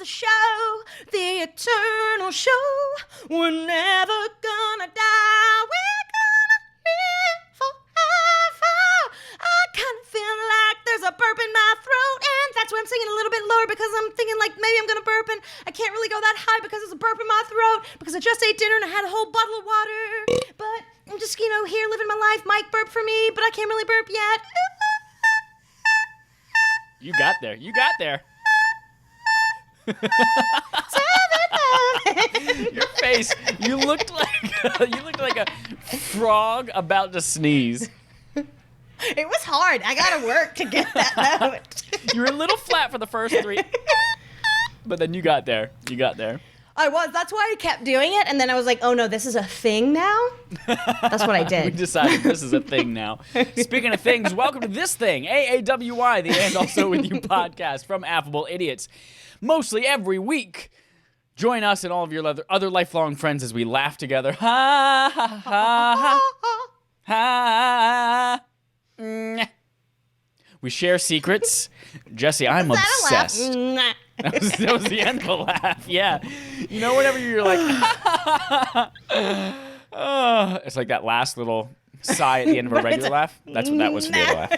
the show, the eternal show. We're never gonna die. We're gonna live forever. I kind of feel like there's a burp in my throat, and that's why I'm singing a little bit lower, because I'm thinking like maybe I'm gonna burp, and I can't really go that high because there's a burp in my throat, because I just ate dinner and I had a whole bottle of water. But I'm just, here living my life. Mike burped for me, but I can't really burp yet. You got there. Your face. You looked like a frog about to sneeze. It was hard. I gotta work to get that note. You were a little flat for the first 3, but then you got there. I was. That's why I kept doing it, and then I was like, oh no, this is a thing now? That's what I did. We decided this is a thing now. Speaking of things, welcome to this thing, AAWI, the And Also With You podcast from Affable Idiots. Mostly every week. Join us and all of your other lifelong friends as we laugh together. Ha, ha, ha, ha, ha. We share secrets. Jesse, I'm obsessed. That was the end of the laugh, yeah. Whenever you're like, it's like that last little sigh at the end of a regular laugh. That's what that was for the other laugh.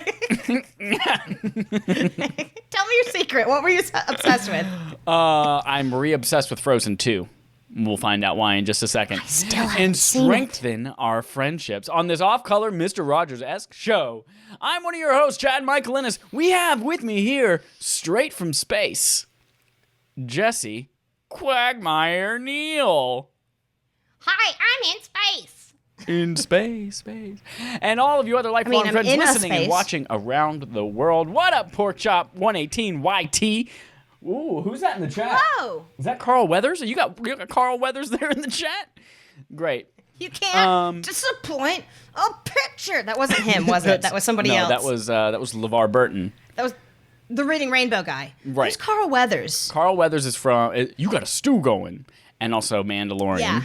Tell me your secret. What were you obsessed with? I'm re-obsessed with Frozen 2. We'll find out why in just a second. I still haven't and seen strengthen our friendships on this off-color Mr. Rogers-esque show. I'm one of your hosts, Chad Michael Innes. We have with me here, straight from space, Jesse Quagmire Neal. Hi, I'm in space. In space. And all of you other lifelong friends listening and watching around the world. What up, Porkchop118YT? Ooh, who's that in the chat? Whoa. Is that Carl Weathers? You got Carl Weathers there in the chat? Great. You can't disappoint a picture. That wasn't him, was it? That was somebody else. No, that was LeVar Burton. That was the Reading Rainbow guy. Right. Who's Carl Weathers? Carl Weathers is from You Got a Stew Going, and also Mandalorian. Yeah.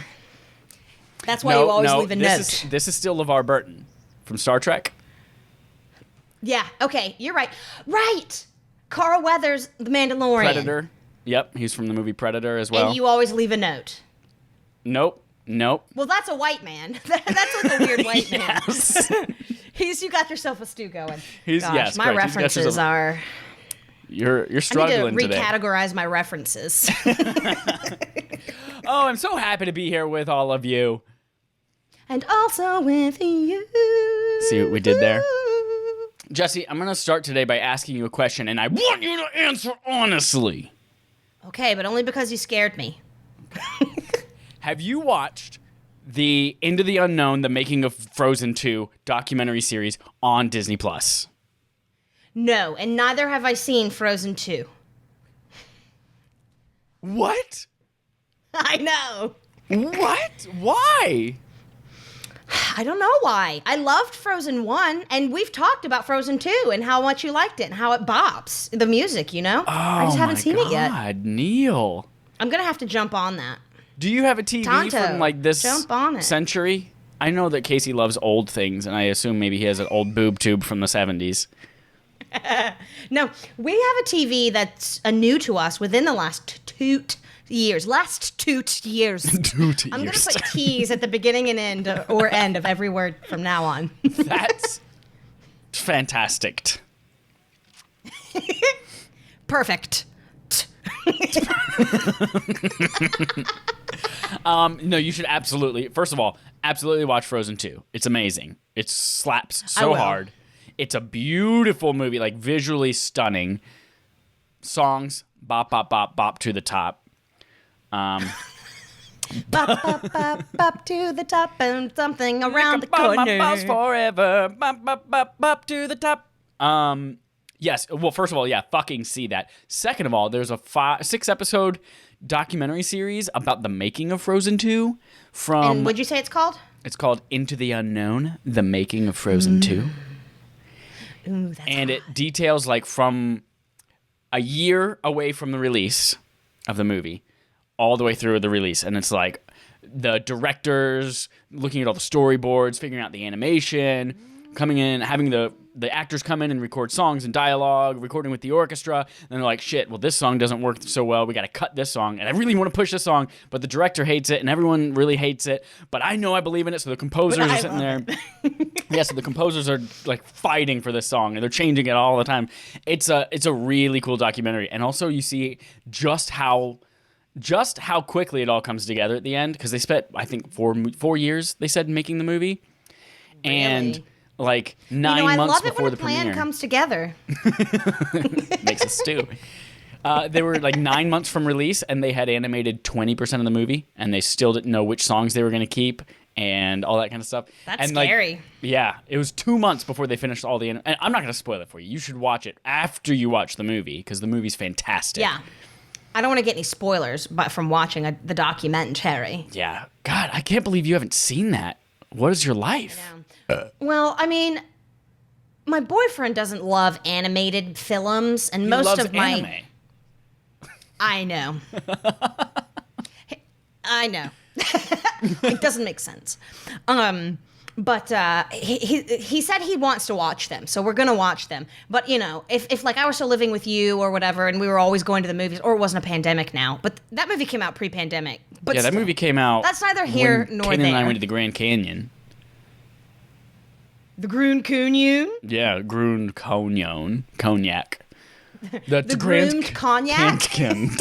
That's why you always leave a note. This is still LeVar Burton from Star Trek. Yeah, okay, you're right. Right! Carl Weathers, the Mandalorian. Predator. Yep, he's from the movie Predator as well. And you always leave a note. Nope. Well, that's a white man. That's like a weird white man. Yes. You got yourself a stew going. Yes, my correct. references are... You're struggling today. I need to today. recategorize my references. Oh, I'm so happy to be here with all of you. And also with you. See what we did there? Jesse, I'm going to start today by asking you a question, and I want you to answer honestly. Okay, but only because you scared me. Have you watched the Into the Unknown, the Making of Frozen 2 documentary series on Disney+? No, and neither have I seen Frozen 2. What? I know. What? Why? I don't know why. I loved Frozen 1, and we've talked about Frozen 2 and how much you liked it and how it bops. The music, I just haven't seen it yet. God, Neil. I'm going to have to jump on that. Do you have a TV from like this jump on it. century? I know that Casey loves old things, and I assume maybe he has an old boob tube from the 70s. No, we have a TV that's new to us within the last TOUT years. TOUT I'm going to put T's at the beginning and end of every word from now on. That's fantastic. Perfect. No, you should absolutely, first of all, absolutely watch Frozen 2. It's amazing. It slaps so hard. It's a beautiful movie, like visually stunning. Songs, bop, bop, bop, bop to the top. Bop, bop, bop, bop to the top and something around the corner. My boss forever. Bop, bop, bop, bop to the top. Yes. Well, first of all, yeah, fucking see that. Second of all, there's a 6-episode documentary series about the making of Frozen 2 from... And what'd you say it's called? It's called Into the Unknown, the making of Frozen 2. Ooh, that's and it details like from a year away from the release of the movie all the way through the release. And it's like the directors looking at all the storyboards, figuring out the animation, coming in, having the the actors come in and record songs and dialogue, recording with the orchestra, and they're like, shit, well, this song doesn't work so well. We got to cut this song, and I really want to push this song, but the director hates it, and everyone really hates it, but I know I believe in it, so the composers are sitting there. Yeah, so the composers are like fighting for this song, and they're changing it all the time. It's a really cool documentary, and also you see just how quickly it all comes together at the end, because they spent, I think, 4 years, they said, making the movie. Really? And like 9 months before the premiere. I love it when a plan comes together. Makes a stew. They were like 9 months from release, and they had animated 20% of the movie, and they still didn't know which songs they were going to keep and all that kind of stuff. That's and scary. Like, yeah, it was 2 months before they finished all the... And I'm not going to spoil it for you. You should watch it after you watch the movie, because the movie's fantastic. Yeah. I don't want to get any spoilers but from watching the documentary. Yeah. God, I can't believe you haven't seen that. What is your life? Well, I mean, my boyfriend doesn't love animated films, and He most loves of my... anime. I know. I know. It doesn't make sense. But he said he wants to watch them, so we're gonna watch them. But you know, if like I were still living with you or whatever, and we were always going to the movies, or it wasn't a pandemic now, but that movie came out pre-pandemic. But Yeah, that movie came out... That's neither here when nor Kanan there. and I went to the Grand Canyon. The Groon Canyon? Yeah, Grund Cognac. That's The groomed cognac? Canyon.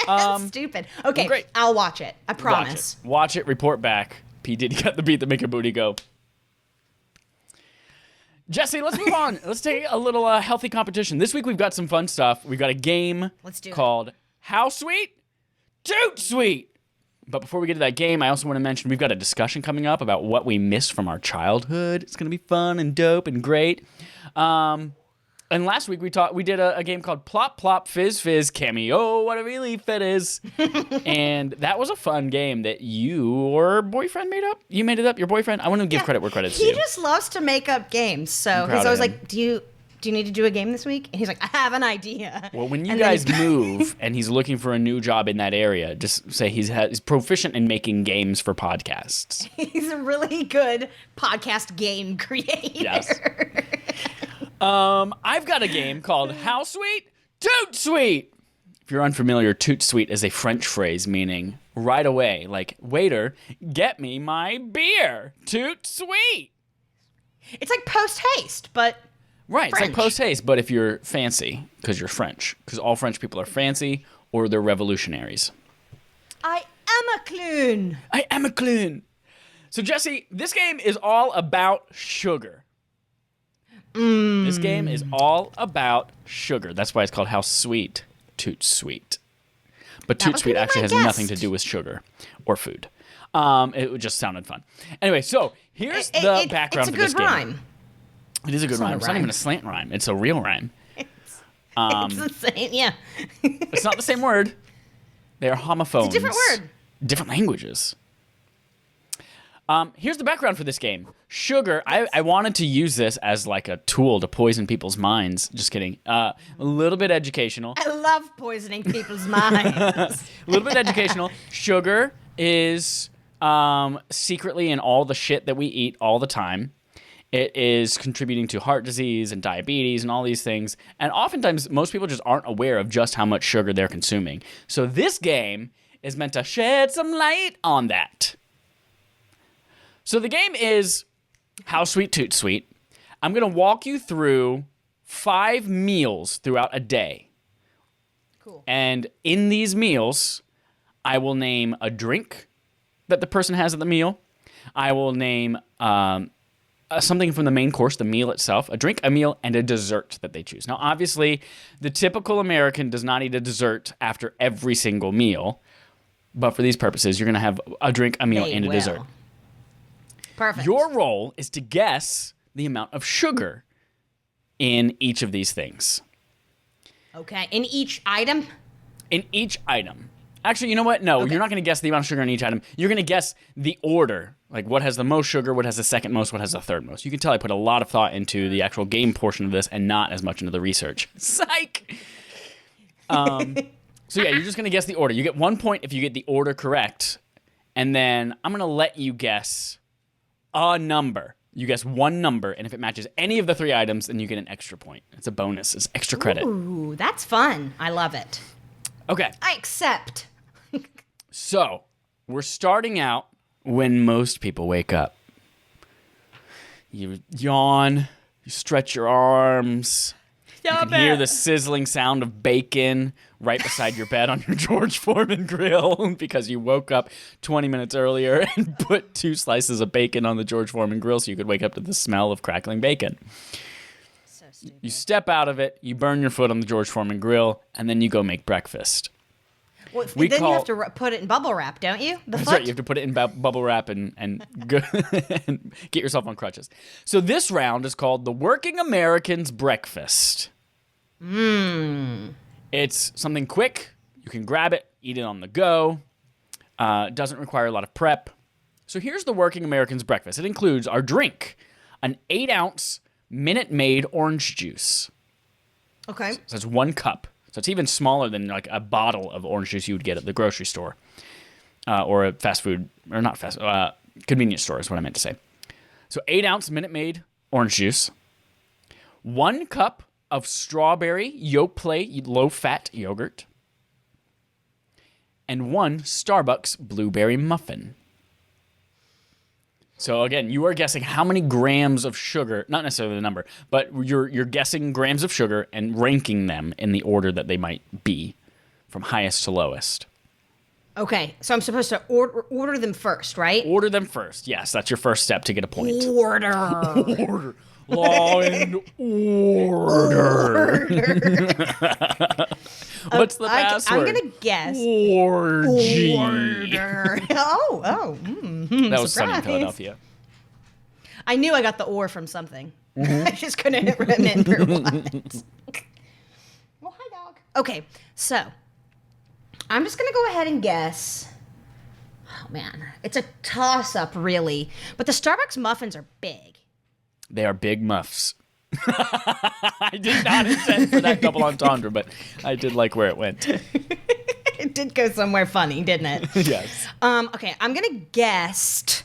That's stupid. Okay, well, great. I'll watch it. I promise. Watch it, report back. P. Diddy got the beat that make a booty go. Jesse, let's move on. Let's take a little healthy competition. This week we've got some fun stuff. We've got a game called How Sweet? Toot Sweet! But before we get to that game, I also want to mention we've got a discussion coming up about what we miss from our childhood. It's going to be fun and dope and great. And last week we did a game called Plop Plop Fizz Fizz Cameo What a Relief It Is. And that was a fun game that your boyfriend made up? You made it up? Your boyfriend? I want to give credit where credit's due. He just loves to make up games. So he's always like, do you need to do a game this week? And he's like, I have an idea. Well, when you guys move and he's looking for a new job in that area, just say he's proficient in making games for podcasts. He's a really good podcast game creator. Yes. I've got a game called How Sweet? Toot Sweet! If you're unfamiliar, toot sweet is a French phrase meaning right away, like, waiter, get me my beer. Toot sweet! It's like post-haste, but Right, French. It's like post-haste, but if you're fancy, because you're French. Because all French people are fancy, or they're revolutionaries. I am a clown. I am a clown. So, Jesse, this game is all about sugar. This game is all about sugar. That's why it's called How Sweet? Toot Sweet. But Toot Sweet actually has nothing to do with sugar or food. It just sounded fun. Anyway, so here's the background for this game. It's a good rhyme. It is a good rhyme. It's not even a slant rhyme. It's a real rhyme. It's the same, yeah. It's not the same word. They are homophones. It's a different word. Different languages. Here's the background for this game. Sugar, I wanted to use this as like a tool to poison people's minds. Just kidding. A little bit educational. I love poisoning people's minds. A little bit educational. Sugar is secretly in all the shit that we eat all the time. It is contributing to heart disease and diabetes and all these things. And oftentimes, most people just aren't aware of just how much sugar they're consuming. So this game is meant to shed some light on that. So the game is How Sweet Toot Sweet. I'm going to walk you through 5 meals throughout a day. Cool. And in these meals, I will name a drink that the person has at the meal. I will name something from the main course, the meal itself, a drink, a meal, and a dessert that they choose. Now, obviously, the typical American does not eat a dessert after every single meal. But for these purposes, you're going to have a drink, a meal, and a dessert. Perfect. Your role is to guess the amount of sugar in each of these things. Okay. In each item? In each item. Actually, you know what? No, you're not going to guess the amount of sugar in each item. You're going to guess the order. Like what has the most sugar, what has the second most, what has the third most. You can tell I put a lot of thought into the actual game portion of this and not as much into the research. Psych! So yeah, you're just going to guess the order. You get 1 point if you get the order correct. And then I'm going to let you guess a number. You guess one number, and if it matches any of the 3 items, then you get an extra point. It's a bonus. It's extra credit. Ooh, that's fun. I love it. Okay. I accept. So, we're starting out when most people wake up. You yawn, you stretch your arms. You can hear the sizzling sound of bacon right beside your bed on your George Foreman grill because you woke up 20 minutes earlier and put 2 slices of bacon on the George Foreman grill so you could wake up to the smell of crackling bacon. So stupid. You step out of it, you burn your foot on the George Foreman grill, and then you go make breakfast. Well, then you have to put it in bubble wrap, don't you? That's right. You have to put it in bubble wrap and, go and get yourself on crutches. So this round is called the Working American's Breakfast. It's something quick. You can grab it, eat it on the go. Doesn't require a lot of prep. So here's the Working American's Breakfast. It includes our drink, an 8-ounce Minute Maid orange juice. Okay. So that's 1 cup. So it's even smaller than like a bottle of orange juice you would get at the grocery store or a fast food, or not fast, convenience store is what I meant to say. So 8-ounce Minute Maid orange juice, 1 cup of strawberry Yoplait low-fat yogurt, and 1 Starbucks blueberry muffin. So again, you are guessing how many grams of sugar, not necessarily the number, but you're guessing grams of sugar and ranking them in the order that they might be from highest to lowest. Okay, so I'm supposed to order them first, right? Order them first. Yes, that's your first step to get a point. Order. Order. Law and order. What's the password? I'm going to guess. Orgy. Order. That was sunny in Philadelphia. I knew I got the or from something. I just couldn't remember what. Oh, hi, dog. Okay, so I'm just going to go ahead and guess. Oh, man. It's a toss-up, really. But the Starbucks muffins are big. They are big muffs. I did not intend for that double entendre, but I did like where it went. It did go somewhere funny, didn't it? Yes. Okay, I'm going to guess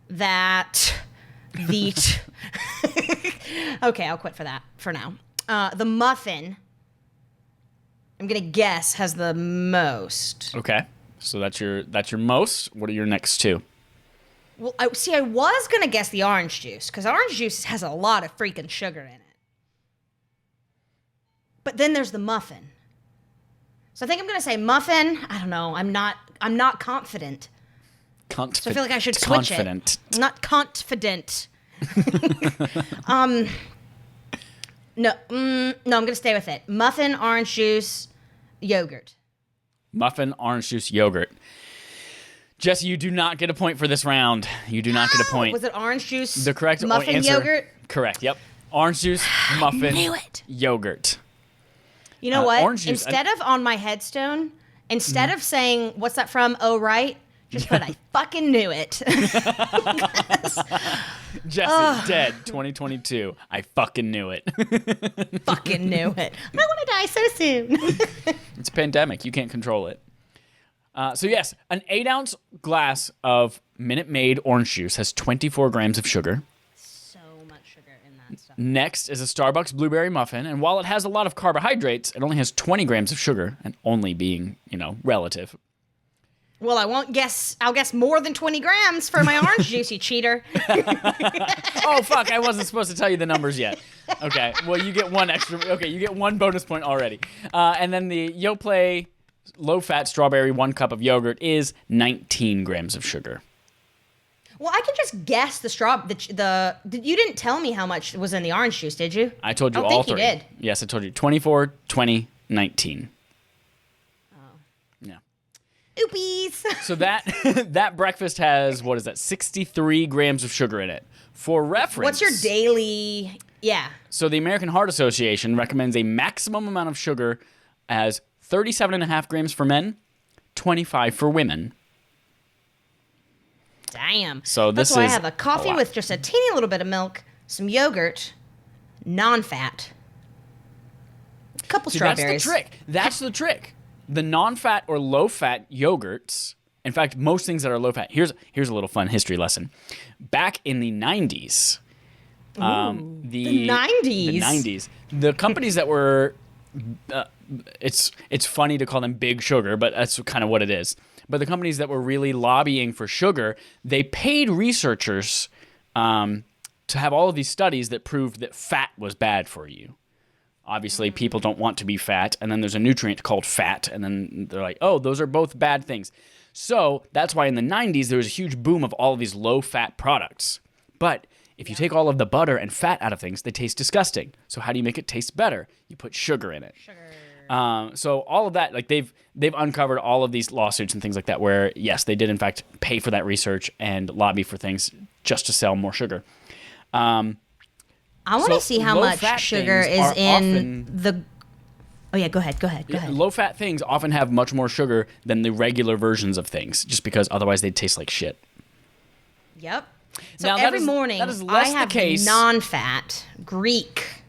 that the... Okay, I'll quit for that for now. The muffin, I'm going to guess, has the most. Okay. So that's your most. What are your next 2? Well, I was going to guess the orange juice, because orange juice has a lot of freaking sugar in it. But then there's the muffin. So I think I'm going to say muffin. I don't know. I'm not confident. So I feel like I should switch confident. it. I'm not confident. No, I'm going to stay with it. Muffin, orange juice, yogurt. Muffin, orange juice, yogurt. Jesse, you do not get a point for this round. You do not get a point. Was it orange juice? The correct muffin answer, yogurt? Correct, yep. Orange juice, muffin, knew it. yogurt. You know what? Orange juice, Instead of on my headstone, instead of saying, what's that from? Oh, right. Just put, I fucking knew it. Jesse, dead, 2022. I fucking knew it. Fucking knew it. I don't want to die so soon. It's a pandemic. You can't control it. So yes, an 8-ounce glass of Minute Maid orange juice has 24 grams of sugar. So much sugar in that stuff. Next is a Starbucks blueberry muffin, and while it has a lot of carbohydrates, it only has 20 grams of sugar, and only being, relative. Well, I'll guess more than 20 grams for my orange juice, you cheater. Oh, fuck, I wasn't supposed to tell you the numbers yet. Okay, well, you get you get 1 bonus point already. And then the Yoplait low-fat strawberry 1 cup of yogurt is 19 grams of sugar. Well, I can just guess the you didn't tell me how much was in the orange juice, did you? I told you I all think 3. You did. Yes, I told you 24, 20, 19. Oh. Yeah. Oopies. So that breakfast has, 63 grams of sugar in it. For reference... What's your daily... Yeah. So the American Heart Association recommends a maximum amount of sugar as 37.5 grams for men, 25 for women. Damn. So That's why I have a coffee with just a teeny little bit of milk, some yogurt, non-fat, a couple strawberries. That's the trick. The non-fat or low-fat yogurts In fact, most things that are low fat. Here's a little fun history lesson. Back in the 90s, the 90s. The companies that were, it's funny to call them big sugar, but that's kind of what it is. But the companies that were really lobbying for sugar, they paid researchers to have all of these studies that proved that fat was bad for you. Obviously, people don't want to be fat, and then there's a nutrient called fat, and then they're like, oh, those are both bad things. So that's why in the 90s, there was a huge boom of all of these low-fat products. But if you take all of the butter and fat out of things, they taste disgusting. So how do you make it taste better? You put sugar in it. So all of that, like they've uncovered all of these lawsuits and things like that where, yes, they did, in fact, pay for that research and lobby for things just to sell more sugar. I want to see how much sugar is in the... Oh, yeah, go ahead. Low-fat things often have much more sugar than the regular versions of things, just because otherwise they'd taste like shit. Yep. So now, every morning, I have non-fat Greek.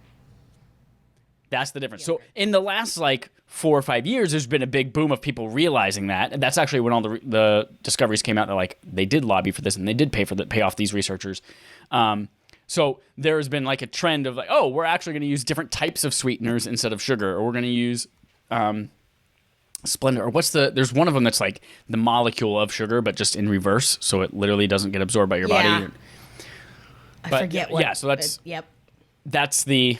That's the difference. So in the last, 4 or 5 years, there's been a big boom of people realizing that. And that's actually when all the discoveries came out. They're like, they did lobby for this, and they did pay off these researchers. So there's been a trend of we're actually going to use different types of sweeteners instead of sugar, or we're going to use Splenda, or there's one of them that's like the molecule of sugar, but just in reverse, so it literally doesn't get absorbed by your body. I forget what. Yeah, so that's the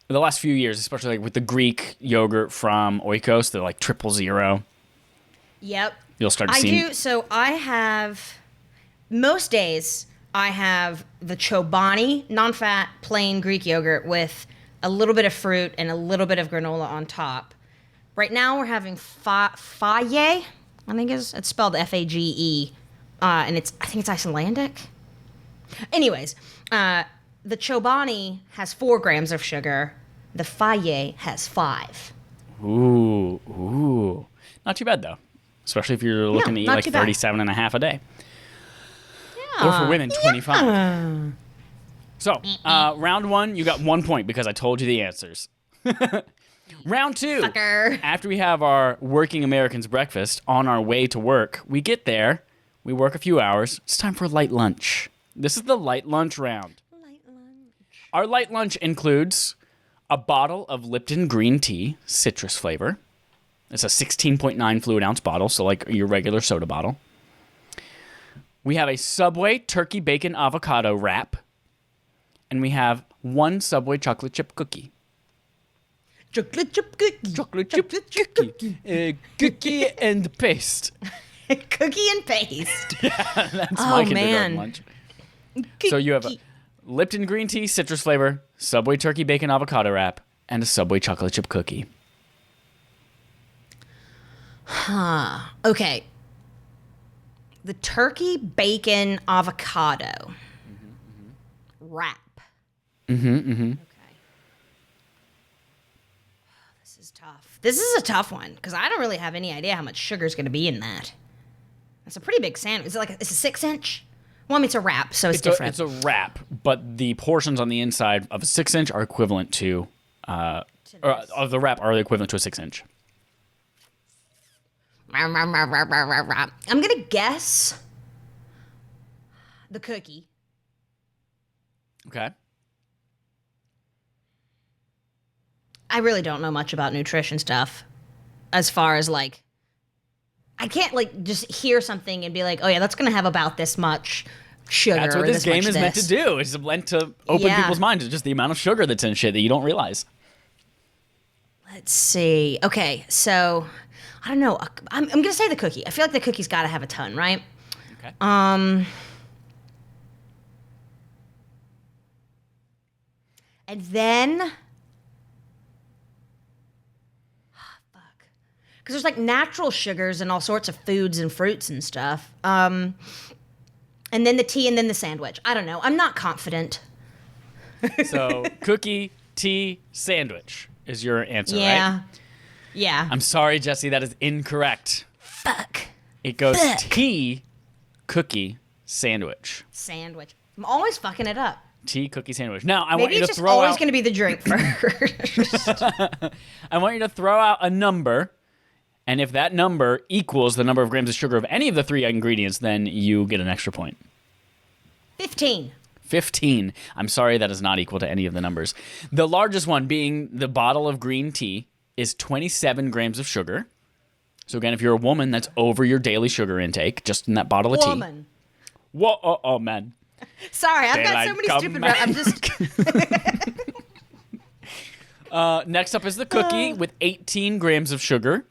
last few years, especially with the Greek yogurt from Oikos, they're 000. Yep. You'll start to see. I do. So I have most days. I have the Chobani non-fat plain Greek yogurt with a little bit of fruit and a little bit of granola on top. Right now we're having Faye. I think it's spelled Fage, and I think it's Icelandic. Anyways, the Chobani has 4 grams of sugar. The Faye has 5. Ooh, not too bad though, especially if you're looking to eat 37 and a half a day. Or for women, 25. Yeah. So, round 1, you got 1 point because I told you the answers. Round 2, Fucker. After we have our working Americans breakfast on our way to work, we get there, we work a few hours, it's time for light lunch. This is the light lunch round. Light lunch. Our light lunch includes a bottle of Lipton green tea, citrus flavor. It's a 16.9 fluid ounce bottle, so like your regular soda bottle. We have a Subway turkey bacon avocado wrap. And we have 1 Subway chocolate chip cookie. Chocolate chip cookie. Chocolate chip cookie. Cookie and paste. Cookie and paste. Yeah, that's my kindergarten lunch. So you have a Lipton green tea, citrus flavor, Subway turkey bacon avocado wrap, and a Subway chocolate chip cookie. Okay. The turkey bacon avocado wrap. Okay. This is tough. This is a tough one because I don't really have any idea how much sugar is going to be in that. That's a pretty big sandwich. Is it it's a 6-inch? Well, I mean, it's a wrap, so it's different. It's a wrap, but the portions on the inside of a 6-inch are equivalent to, or of the wrap are equivalent to a 6-inch. I'm going to guess the cookie. Okay. I really don't know much about nutrition stuff as far as I can't just hear something and be like, oh yeah, that's going to have about this much sugar. That's what this game is meant to do. It's meant to open people's minds to just the amount of sugar that's in shit that you don't realize. Let's see. Okay, so I don't know. I'm going to say the cookie. I feel like the cookie's got to have a ton, right? Okay. And then because there's natural sugars and all sorts of foods and fruits and stuff. And then the tea and then the sandwich. I don't know. I'm not confident. So cookie, tea, sandwich is your answer, right? Yeah. I'm sorry, Jesse. That is incorrect. Fuck. It goes tea, cookie, sandwich. Sandwich. I'm always fucking it up. Tea, cookie, sandwich. Now, I Maybe want you to it's just throw always out... going to be the drink first. I want you to throw out a number, And if that number equals the number of grams of sugar of any of the 3 ingredients, then you get an extra point. 15. 15. I'm sorry, that is not equal to any of the numbers. The largest one being the bottle of green tea is 27 grams of sugar. So again, if you're a woman, that's over your daily sugar intake, just in that bottle of tea. Woman. Whoa, oh, man. Sorry, I've got so many stupid... I'm just... Next up is the cookie with 18 grams of sugar.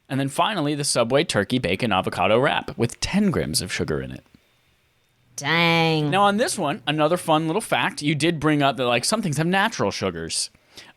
And then finally, the Subway turkey bacon avocado wrap with 10 grams of sugar in it. Dang. Now on this one, another fun little fact, you did bring up that like some things have natural sugars.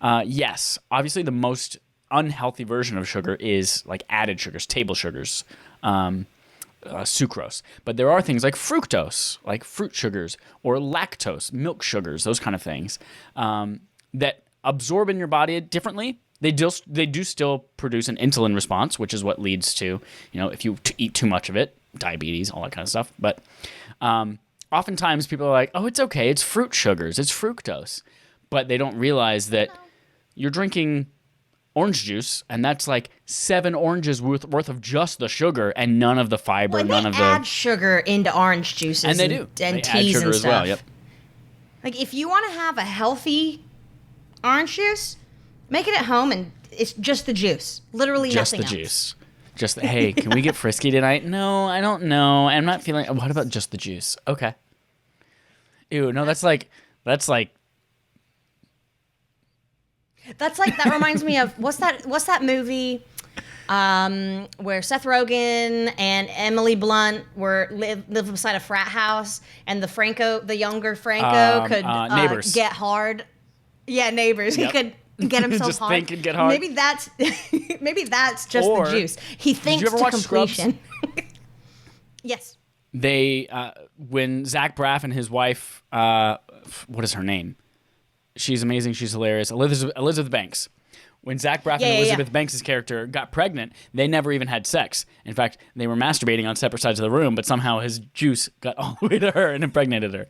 Yes, obviously the most unhealthy version of sugar is like added sugars, table sugars, sucrose. But there are things like fructose, like fruit sugars, or lactose, milk sugars, those kind of things, that absorb in your body differently. They do still produce an insulin response, which is what leads to, if you eat too much of it, diabetes, all that kind of stuff. But oftentimes people are like, oh, it's okay, it's fruit sugars, it's fructose. But they don't realize that you're drinking orange juice, and that's like 7 oranges worth of just the sugar and none of the fiber, well, none of the... They add sugar into orange juices and they do. And they teas add sugar and as stuff. well, yep. Like, if you want to have a healthy orange juice, make it at home, and it's just the juice. Literally just nothing the else. Juice. Just the, hey, can we get frisky tonight? No, I don't know. I'm not feeling... What about just the juice? Okay. Ew, no, that's like... That reminds me of what's that movie where Seth Rogen and Emily Blunt live beside a frat house, and the younger Franco could Neighbors. get hard. Yeah, Neighbors. Yep. He could get himself Just hard. think and get hard. Maybe that's just Or, the juice. He thinks did you ever to watch completion. Yes. They when Zach Braff and his wife, what is her name? She's amazing. She's hilarious. Elizabeth Banks. When Zach Braff and Elizabeth Banks' character got pregnant, they never even had sex. In fact, they were masturbating on separate sides of the room, but somehow his juice got all the way to her and impregnated her.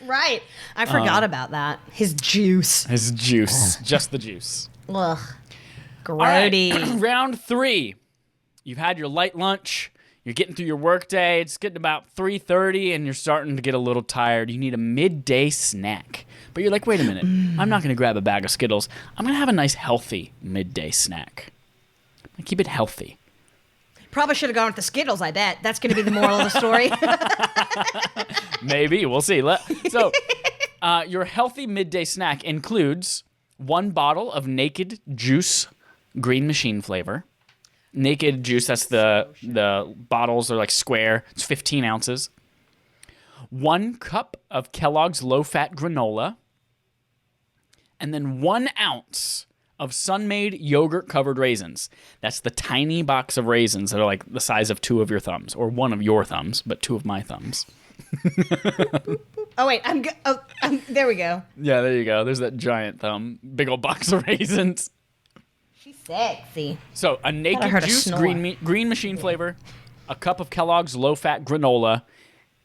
Right. I forgot about that. His juice. His juice. Just the juice. Ugh. Grody. All right. Round 3. You've had your light lunch. You're getting through your work day. It's getting about 3:30, and you're starting to get a little tired. You need a midday snack. But you're like, wait a minute. I'm not going to grab a bag of Skittles. I'm going to have a nice, healthy midday snack. Keep it healthy. Probably should have gone with the Skittles, I bet. That's going to be the moral of the story. Maybe. We'll see. So, your healthy midday snack includes 1 bottle of Naked Juice Green Machine flavor. Naked Juice, that's the bottles are like square. It's 15 ounces. 1 cup of Kellogg's low-fat granola. And then 1 ounce of Sun-Maid yogurt-covered raisins. That's the tiny box of raisins that are like the size of 2 of your thumbs. Or 1 of your thumbs, but 2 of my thumbs. Oh, wait. There we go. Yeah, there you go. There's that giant thumb. Big old box of raisins. She's sexy. So, a Naked Juice green machine flavor, a cup of Kellogg's low-fat granola,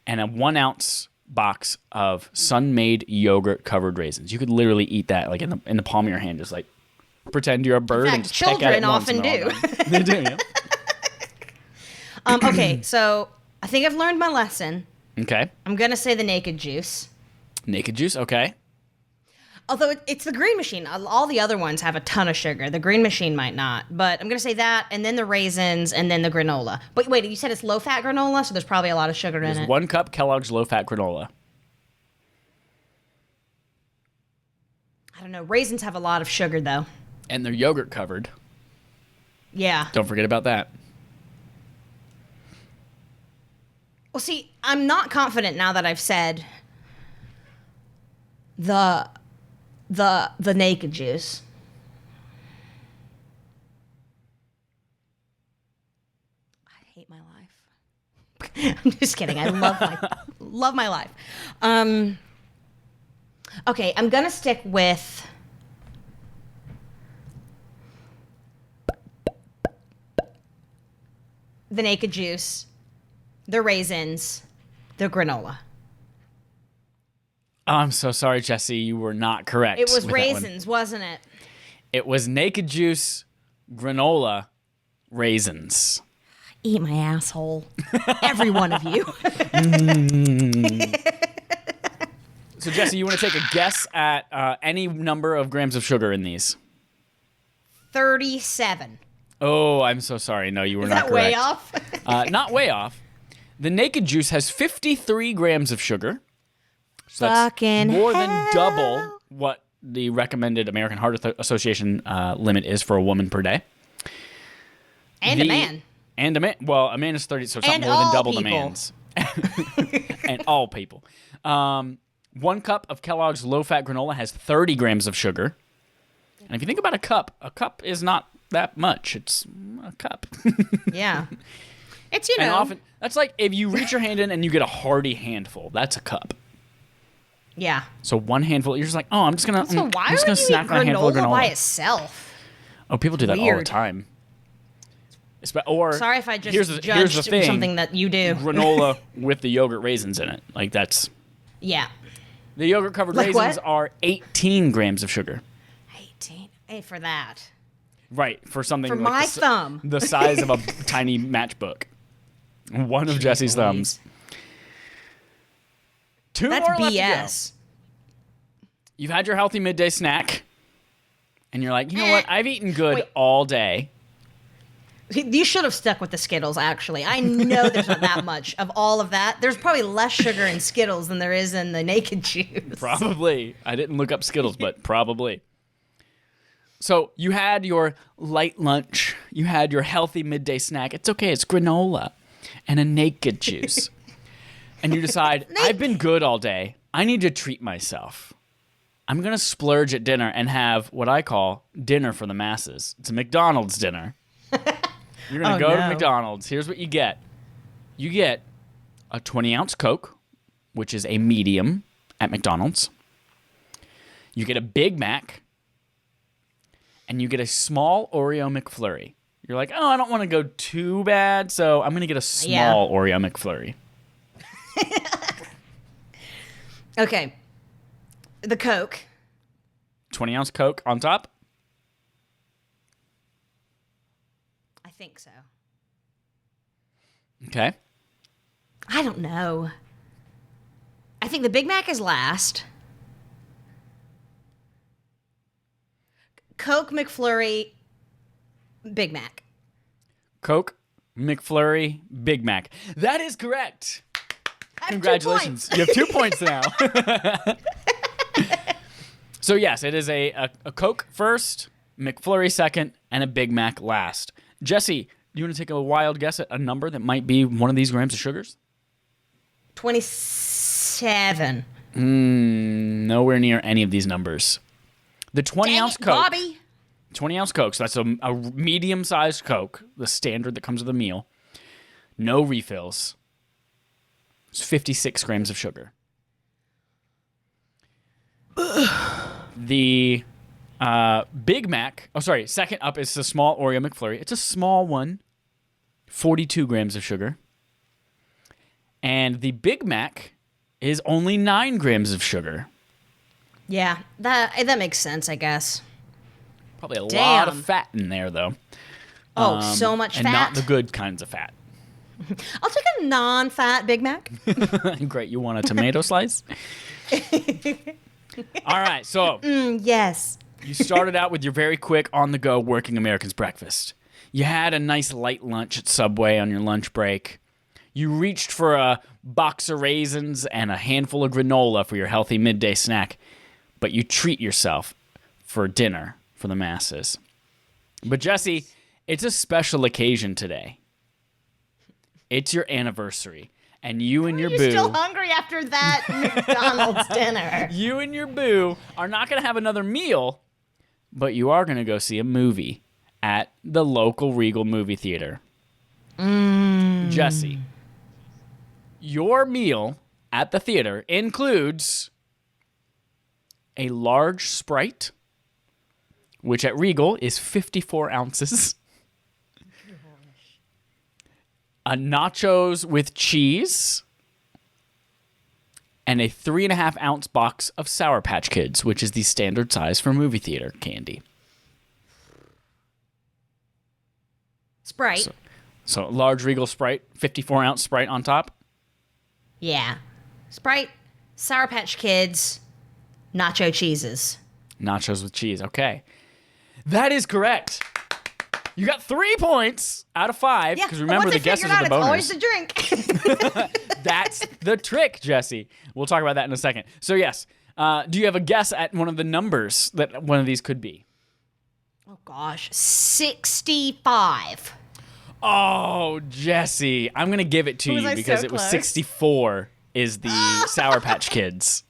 and a 1 ounce box of Sun-Maid yogurt-covered raisins. You could literally eat that like in the palm of your hand, just like pretend you're a bird and just peck at it once. Children often do. They do, yeah. Okay, so I think I've learned my lesson. Okay. I'm going to say the Naked Juice. Naked Juice, okay. Although it's the Green Machine. All the other ones have a ton of sugar. The Green Machine might not. But I'm going to say that, and then the raisins, and then the granola. But wait, you said it's low-fat granola, so there's probably a lot of sugar in it. 1 cup Kellogg's low-fat granola. I don't know. Raisins have a lot of sugar, though. And they're yogurt-covered. Yeah. Don't forget about that. Well, see, I'm not confident now that I've said the Naked Juice. I hate my life. I'm just kidding. I love my life. Okay, I'm gonna stick with the Naked Juice, the raisins, the granola. Oh, I'm so sorry, Jesse. You were not correct. It was raisins, wasn't it? It was Naked Juice, granola, raisins. Eat my asshole. Every one of you. So, Jesse, you want to take a guess at any number of grams of sugar in these? 37. Oh, I'm so sorry. No, you were not correct. Way off? Not way off. The naked juice has 53 grams of sugar. So that's Fucking more than hell. double what the recommended American Heart Association limit is for a woman per day. And a man. And a man. Well, a man is 30, so it's And not more than all double people. the man's. And all people. 1 cup of Kellogg's low-fat granola has 30 grams of sugar. And if you think about a cup is not that much. It's a cup. Yeah. It's, And often, that's like if you reach your hand in and you get a hearty handful. That's a cup. Yeah. So 1 handful, you're just like, oh, I'm just gonna, So why I'm just would gonna you snack eat on a handful of granola by granola. itself? Oh, people do that all the Weird. time. Or Sorry if I just here's the judged thing, something that you do. granola with the yogurt raisins in it. Like that's Yeah. the yogurt covered Like raisins what? are 18 grams of sugar. 18. Hey, for that. Right, for something For like my thumb. the size of a tiny matchbook. One of Jesse's thumbs. 2 That's more left to go. BS. You've had your healthy midday snack, and you're like, you know what? I've eaten good Wait. all day. You should have stuck with the Skittles, actually. I know there's not that much of all of that. There's probably less sugar in Skittles than there is in the naked juice. Probably. I didn't look up Skittles, but probably. So you had your light lunch. You had your healthy midday snack. It's okay. It's granola and a naked juice. And you decide, I've been good all day. I need to treat myself. I'm going to splurge at dinner and have what I call dinner for the masses. It's a McDonald's dinner. You're going to go to McDonald's. Here's what you get. You get a 20-ounce Coke, which is a medium at McDonald's. You get a Big Mac. And you get a small Oreo McFlurry. You're like, oh, I don't want to go too bad, so I'm going to get a small Oreo McFlurry. Okay. The Coke. 20-ounce Coke on top? I think so. Okay. I don't know. I think the Big Mac is last. Coke, McFlurry, Big Mac. Coke, McFlurry, Big Mac. That is correct. I have 2 Congratulations. points. You have 2 points now. So, yes, it is a Coke first, McFlurry second, and a Big Mac last. Jesse, do you want to take a wild guess at a number that might be one of these grams of sugars? 27. Nowhere near any of these numbers. The 20-ounce Coke. Bobby. 20-ounce Coke, so that's a medium-sized Coke, the standard that comes with a meal. No refills. It's 56 grams of sugar. The Big Mac, second up is the small Oreo McFlurry. It's a small one, 42 grams of sugar. And the Big Mac is only 9 grams of sugar. Yeah, that makes sense, I guess. Probably a lot of Damn. fat in there, though. Oh, so much and fat. not the good kinds of fat. I'll take a non-fat Big Mac. Great, you want a tomato slice? All right, so Yes. you started out with your very quick, on-the-go working American's breakfast. You had a nice light lunch at Subway on your lunch break. You reached for a box of raisins and a handful of granola for your healthy midday snack. But you treat yourself for dinner for the masses. But Jesse, it's a special occasion today. It's your anniversary. And you and your You're boo... still hungry after that McDonald's dinner. You and your boo are not going to have another meal, but you are going to go see a movie at the local Regal movie theater. Jesse, your meal at the theater includes a large Sprite, which at Regal is 54 ounces, a nachos with cheese, and a 3.5 ounce box of Sour Patch Kids, which is the standard size for movie theater candy. Sprite. So large Regal Sprite, 54-ounce Sprite on top. Yeah. Sprite, Sour Patch Kids, nacho cheeses. Nachos with cheese. Okay. That is correct. You got 3 points out of 5 because remember the guesses are the bonus. It's always the drink. That's the trick, Jesse. We'll talk about that in a second. So yes, do you have a guess at one of the numbers that one of these could be? Oh gosh, 65. Oh, Jesse, I'm gonna give it to you because it was 64 is the Sour Patch Kids.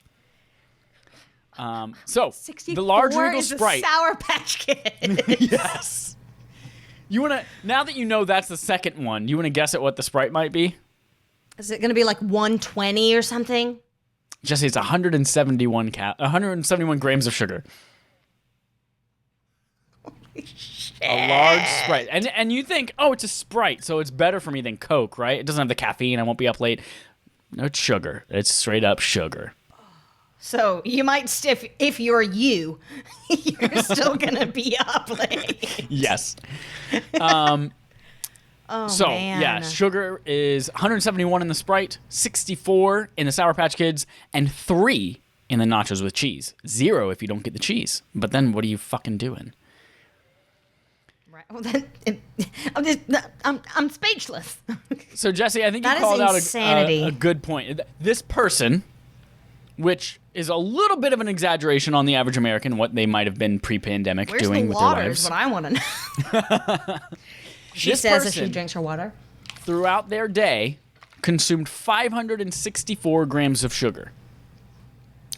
So the large Regal is Sprite. The Sour Patch Kids. Yes. You wanna now that you know that's the second one, you wanna guess at what the Sprite might be? Is it gonna be like 120 or something? Jesse, it's 171 grams of sugar. Holy shit. A large Sprite. And you think, oh, it's a Sprite, so it's better for me than Coke, right? It doesn't have the caffeine. I won't be up late. No, it's sugar. It's straight up sugar. So you might if you're you're still gonna be up late. Yes. Oh, So, man. yeah, sugar is 171 in the Sprite, 64 in the Sour Patch Kids, and 3 in the nachos with cheese. 0 if you don't get the cheese. But then what are you fucking doing? Right. Well, then, I'm speechless. So, Jesse, I think you That is called out insanity. a good point. This person, which is a little bit of an exaggeration on the average American, what they might have been pre-pandemic Where's doing the with water their is lives. what I want to know. She This says that person- she drinks her water. Throughout their day, consumed 564 grams of sugar.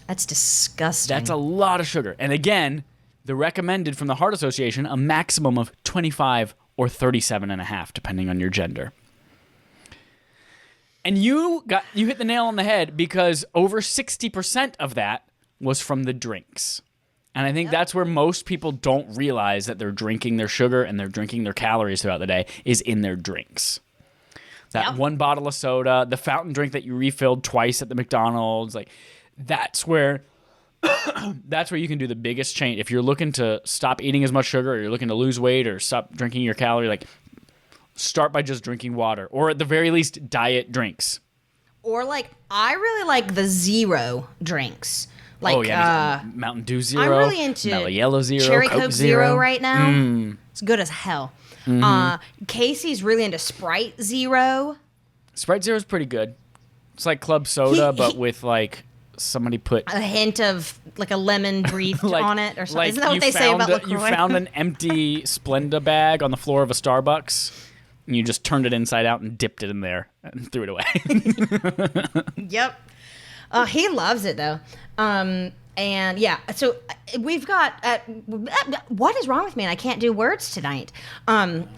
That's disgusting. That's a lot of sugar. And again, the recommended from the Heart Association, a maximum of 25 or 37 and a half, depending on your gender. And you hit the nail on the head because over 60% of that was from the drinks. And I think that's where most people don't realize that they're drinking their sugar and they're drinking their calories throughout the day is in their drinks. That one bottle of soda, the fountain drink that you refilled twice at the McDonald's, like that's where you can do the biggest change. If you're looking to stop eating as much sugar or you're looking to lose weight or stop drinking your calorie, like start by just drinking water or at the very least diet drinks. Or like I really like the zero drinks. Like Mountain Dew Zero. I'm really into Mellow Yellow Zero, Cherry Coke Coke Zero right now. Mm. It's good as hell. Mm-hmm. Casey's really into Sprite Zero. Sprite Zero is pretty good. It's like club soda, but with like somebody put A hint of like a lemon breathed on it or something. Like Isn't that what they say about LaCroix? You found an empty Splenda bag on the floor of a Starbucks, and you just turned it inside out and dipped it in there and threw it away. Yep. He loves it though. And yeah, so we've got what is wrong with me? And I can't do words tonight.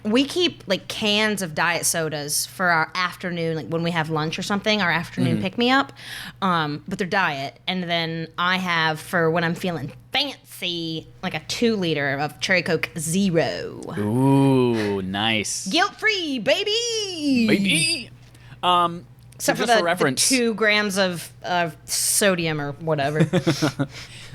We keep like cans of diet sodas for our afternoon, like when we have lunch or something, our afternoon pick me up. But they're diet, and then I have for when I'm feeling fancy, like a 2-liter of Cherry Coke Zero. Ooh, nice. Guilt free, baby. Baby. Except for just for the reference, 2 grams of sodium or whatever.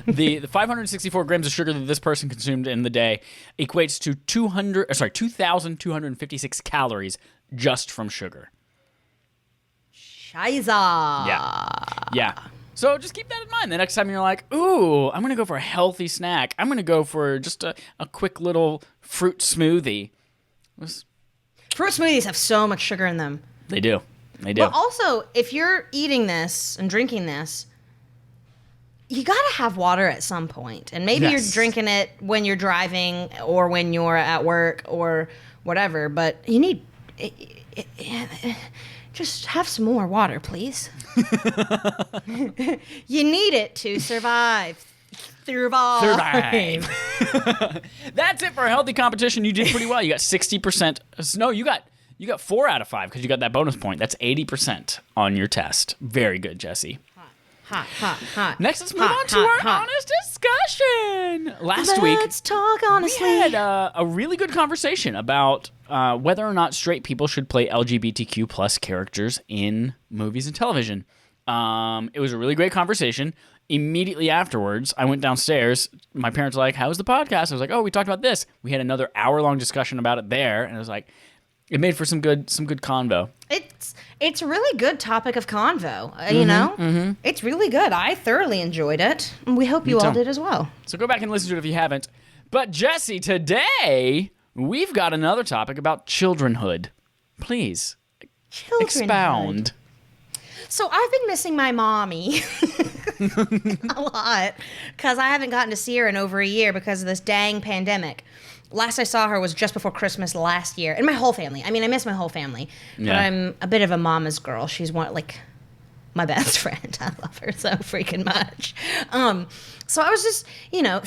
the 564 grams of sugar that this person consumed in the day equates to 2,256 calories just from sugar. Shiza. Yeah. So just keep that in mind. The next time you're like, ooh, I'm going to go for a healthy snack. I'm going to go for just a quick little fruit smoothie. Fruit smoothies have so much sugar in them. They do. They do. But also, if you're eating this and drinking this, you gotta have water at some point. And maybe you're drinking it when you're driving or when you're at work or whatever, but you need... just have some more water, please. You need it to survive. Survive. That's it for a healthy competition. You did pretty well. You got 60%. No, you got 4 out of 5 because you got that bonus point. That's 80% on your test. Very good, Jesse. Hot. Next, let's move on to our honest discussion. Last week, Let's talk honestly. we had a really good conversation about whether or not straight people should play LGBTQ plus characters in movies and television. It was a really great conversation. Immediately afterwards, I went downstairs. My parents were like, "How was the podcast?" I was like, "Oh, we talked about this." We had another hour-long discussion about it there, and I was like, It made for some good convo. It's a really good topic of convo, you know? It's really good. I thoroughly enjoyed it. And we hope you all did as well. So go back and listen to it if you haven't. But Jesse, today we've got another topic about childrenhood. Please expound. So I've been missing my mommy a lot because I haven't gotten to see her in over a year because of this dang pandemic. Last I saw her was just before Christmas last year. And my whole family. I mean, I miss my whole family. But I'm a bit of a mama's girl. She's my best friend. I love her so freaking much. So I was just,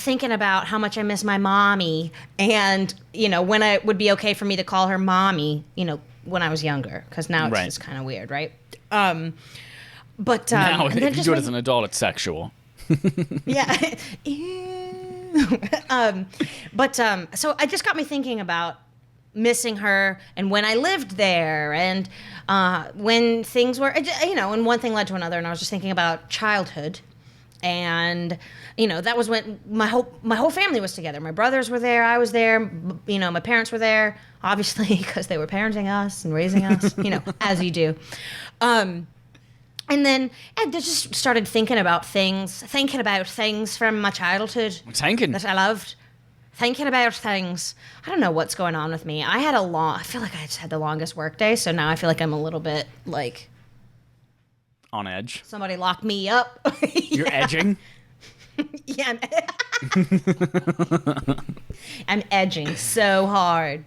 thinking about how much I miss my mommy and, when it would be okay for me to call her mommy, when I was younger. Because now it's just kind of weird, right? But now, if you do it as an adult, it's sexual. Yeah. So it just got me thinking about missing her and when I lived there and when things were, and one thing led to another, and I was just thinking about childhood. And that was when my whole family was together. My brothers were there, I was there, my parents were there, obviously, because they were parenting us and raising us, as you do. And then I just started thinking about things from my childhood that I loved. Thinking about things. I don't know what's going on with me. I feel like I just had the longest work day, so now I feel like I'm a little bit like on edge. Somebody lock me up. You're edging? Yeah, I'm edging so hard.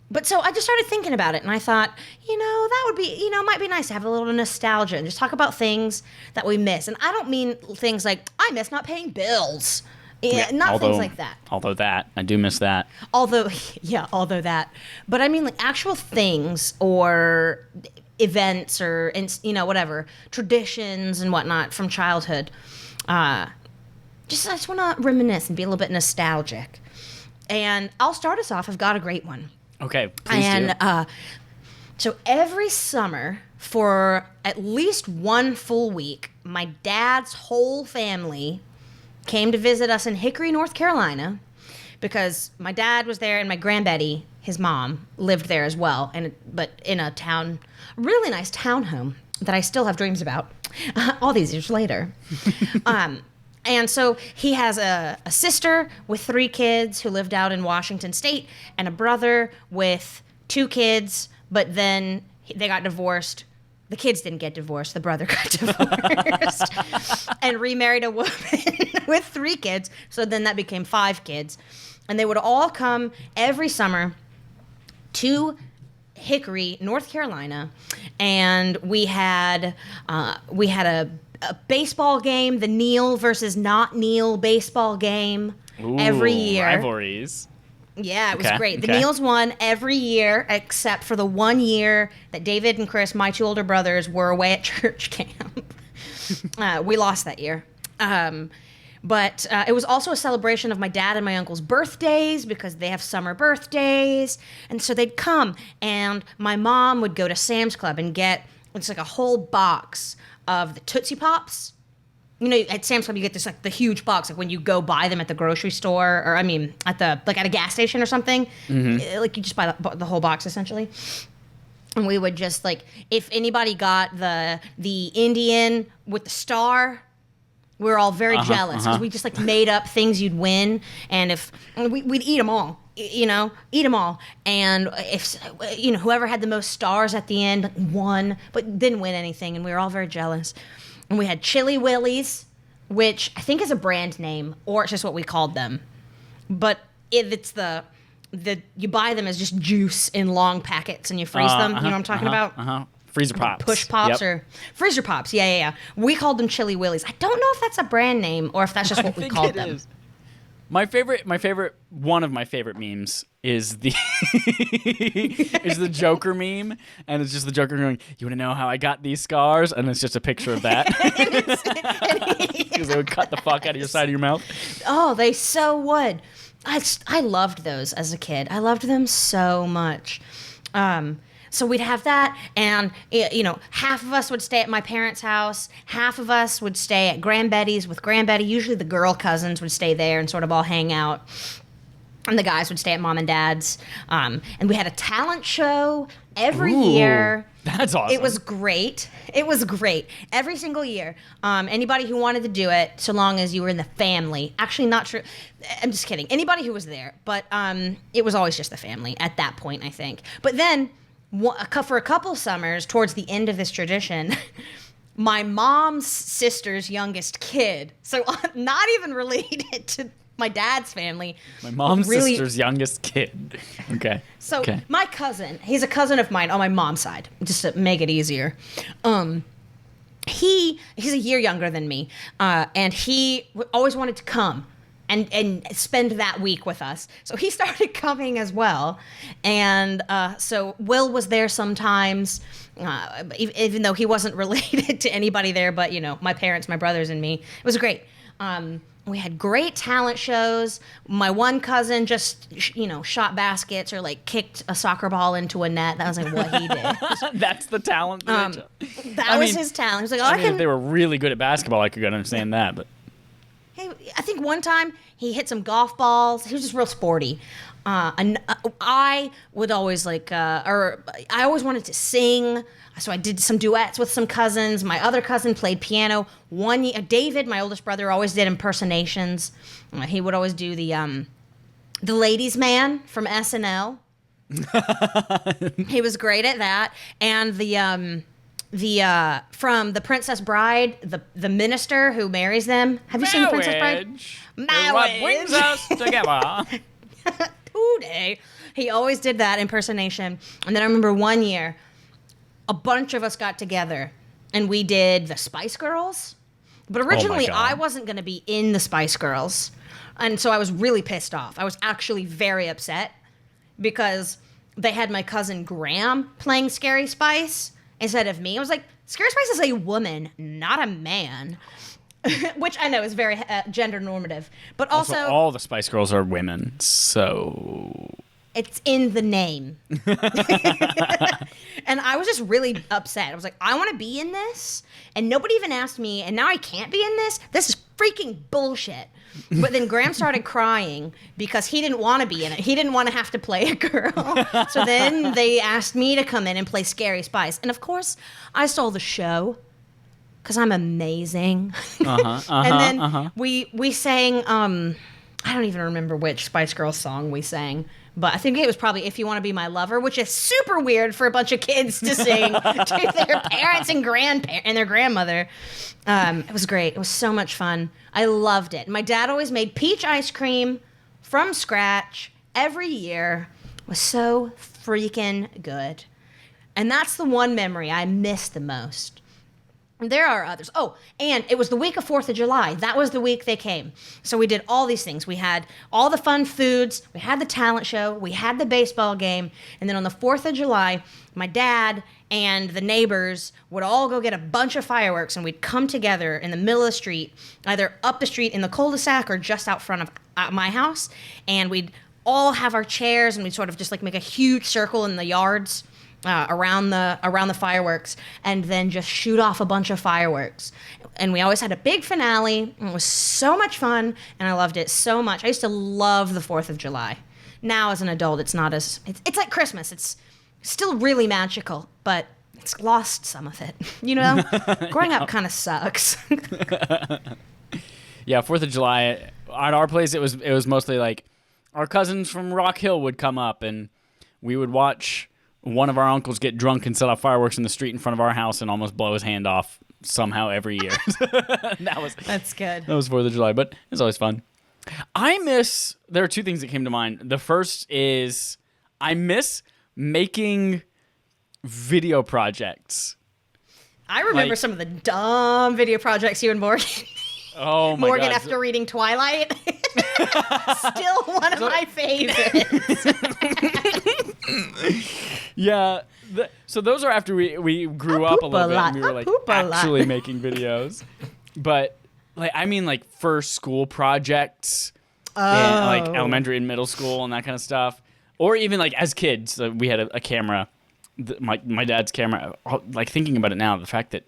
But so I just started thinking about it, and I thought, that would be, it might be nice to have a little nostalgia and just talk about things that we miss. And I don't mean things like, I miss not paying bills. Things like that. Although that, I do miss that. Although that. But I mean like actual things or events or, whatever, traditions and whatnot from childhood. I just want to reminisce and be a little bit nostalgic. And I'll start us off. I've got a great one. Okay, please do. So every summer for at least one full week, my dad's whole family came to visit us in Hickory, North Carolina, because my dad was there and my grandbetty, his mom, lived there as well, but in a really nice townhome that I still have dreams about all these years later. And so he has a sister with 3 kids who lived out in Washington State and a brother with 2 kids, but then they got divorced. The kids didn't get divorced. The brother got divorced and remarried a woman with 3 kids. So then that became 5 kids. And they would all come every summer to Hickory, North Carolina. And we had a baseball game, the Neil versus not Neil baseball game. Ooh, every year. Rivalries. Yeah, it was great. The Neils won every year except for the one year that David and Chris, my 2 older brothers, were away at church camp. We lost that year. But it was also a celebration of my dad and my uncle's birthdays because they have summer birthdays. And so they'd come, and my mom would go to Sam's Club and get, it's like a whole box of the Tootsie Pops. At Sam's Club, you get this, like, the huge box, like, when you go buy them at the grocery store, or, at a gas station or something. Mm-hmm. Like, you just buy the whole box, essentially. And we would just, like, if anybody got the Indian with the star, we were all very jealous, because we just, like, made up things you'd win, and we'd eat them all. Eat them all. And if, whoever had the most stars at the end won, but didn't win anything, and we were all very jealous. And we had Chili Willies, which I think is a brand name, or it's just what we called them. But it's you buy them as just juice in long packets and you freeze them. You know what I'm talking about? Freezer Pops. Push Pops or Freezer Pops. Yeah. We called them Chili Willies. I don't know if that's a brand name or if that's just what we called them. Is. One of my favorite memes is the Joker meme, and it's just the Joker going, "You want to know how I got these scars?" And it's just a picture of that. Because they would cut the fuck out of your side of your mouth. Oh, they so would. I loved those as a kid. I loved them so much. So we'd have that, and half of us would stay at my parents' house, half of us would stay at Grandbetty's with Grandbetty. Usually the girl cousins would stay there and sort of all hang out. and the guys would stay at mom and dad's. And we had a talent show every year. That's awesome. It was great. It was great. Every single year. Anybody who wanted to do it, so long as you were in the family. Actually, not true. I'm just kidding. Anybody who was there. But it was always just the family at that point, I think. But then, for a couple summers, towards the end of this tradition, my mom's sister's youngest kid, so not even related to my dad's family. My mom's sister's youngest kid. Okay. So my cousin, he's a cousin of mine on my mom's side, just to make it easier. He's a year younger than me, and he always wanted to come and spend that week with us. So he started coming as well, and so Will was there sometimes, even though he wasn't related to anybody there, but my parents, my brothers, and me. It was great. We had great talent shows. My one cousin just, shot baskets or kicked a soccer ball into a net. That was what he did. That's the talent. That was his talent. He was like, if they were really good at basketball, I could understand that. But hey, I think one time he hit some golf balls. He was just real sporty. And I would always I always wanted to sing. So I did some duets with some cousins. My other cousin played piano. One year, David, my oldest brother, always did impersonations. He would always do the ladies' man from SNL. He was great at that. And the from The Princess Bride, the minister who marries them. Have you seen The Princess Bride? Marriage. What brings us together. Today. He always did that impersonation. And then I remember one year, a bunch of us got together and we did the Spice Girls. But originally I wasn't going to be in the Spice Girls. And so I was really pissed off. I was actually very upset because they had my cousin Graham playing Scary Spice instead of me. I was like, Scary Spice is a woman, not a man. Which I know is very gender normative. But also all the Spice Girls are women, so it's in the name. And I was just really upset. I was like, I want to be in this, and nobody even asked me, and now I can't be in this? This is freaking bullshit. But then Graham started crying because he didn't want to be in it. He didn't want to have to play a girl. So then they asked me to come in and play Scary Spice. And of course, I stole the show because I'm amazing. And then we sang, I don't even remember which Spice Girls song we sang. But I think it was probably If You Want to Be My Lover, which is super weird for a bunch of kids to sing to their parents and their grandmother. It was great. It was so much fun. I loved it. My dad always made peach ice cream from scratch every year. It was so freaking good. And that's the one memory I miss the most. There are others. Oh, and it was the week of 4th of July. That was the week they came. So we did all these things. We had all the fun foods. We had the talent show. We had the baseball game. And then on the 4th of July, my dad and the neighbors would all go get a bunch of fireworks, and we'd come together in the middle of the street, either up the street in the cul-de-sac or just out front of my house. And we'd all have our chairs, and we'd sort of just make a huge circle in the yards around the fireworks, and then just shoot off a bunch of fireworks. And we always had a big finale, and it was so much fun, and I loved it so much. I used to love the 4th of July. Now as an adult, it's not as... It's like Christmas. It's still really magical, but it's lost some of it. Growing up kind of sucks. Yeah, 4th of July, at our place, it was mostly our cousins from Rock Hill would come up, and we would watch one of our uncles get drunk and set off fireworks in the street in front of our house and almost blow his hand off somehow every year. That's good. That was 4th of July, but it was always fun. There are two things that came to mind. The first is I miss making video projects. I remember some of the dumb video projects you and Morgan. Oh my Morgan God. after reading Twilight. Still one of my favorites. Yeah. So those are after we grew up a little bit and we were actually making videos. But for school projects and elementary and middle school and that kind of stuff. Or even as kids, we had a camera, my dad's camera. Thinking about it now, the fact that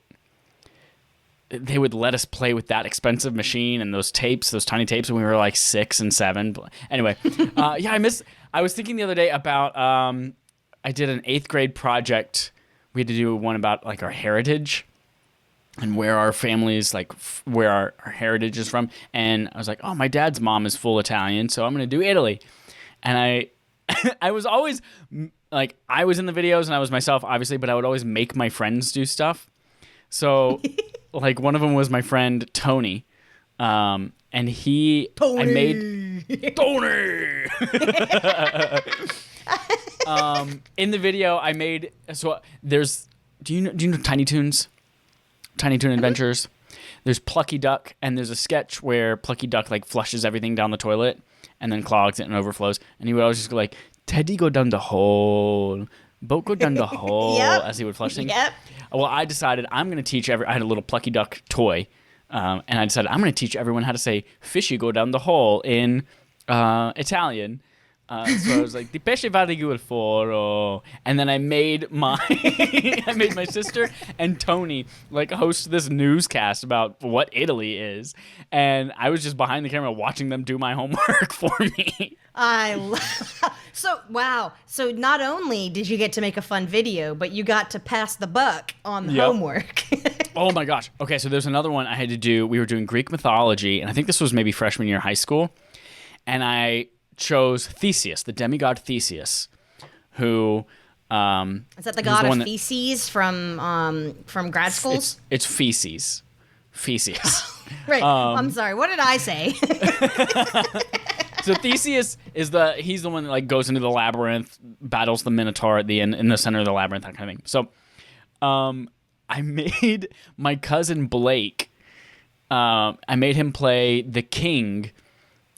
they would let us play with that expensive machine and those tapes, those tiny tapes, when we were like 6 and 7. Anyway, I was thinking the other day about I did an 8th grade project. We had to do one about like our heritage and where our families, like where our heritage is from. And I was like, oh, my dad's mom is full Italian, so I'm going to do Italy. And I was always like, I was in the videos and I was myself, obviously, but I would always make my friends do stuff. So like one of them was my friend Tony. And I made Tony. In the video I made, so there's, do you know Tiny Toons? Tiny Toon Adventures? There's Plucky Duck, and there's a sketch where Plucky Duck like flushes everything down the toilet and then clogs it and overflows. And he would always just go like, Teddy go down the hole, boat go down the hole, as he would flush things. Yep. Well, I decided I'm going to teach I had a little Plucky Duck toy, and I decided I'm going to teach everyone how to say fishy go down the hole in Italian. So I was like, "Di pesce va di giù al foro," and then I made my sister and Tony like host this newscast about what Italy is, and I was just behind the camera watching them do my homework for me. So not only did you get to make a fun video, but you got to pass the buck on the homework. Oh my gosh. Okay, so there's another one I had to do. We were doing Greek mythology, and I think this was maybe freshman year of high school, and I chose Theseus, the demigod Theseus, who is that the god of feces from grad schools? It's feces. Right. I'm sorry. What did I say? So Theseus is he's the one that like goes into the labyrinth, battles the Minotaur at the end in the center of the labyrinth, that kind of thing. So I made my cousin Blake. I made him play the king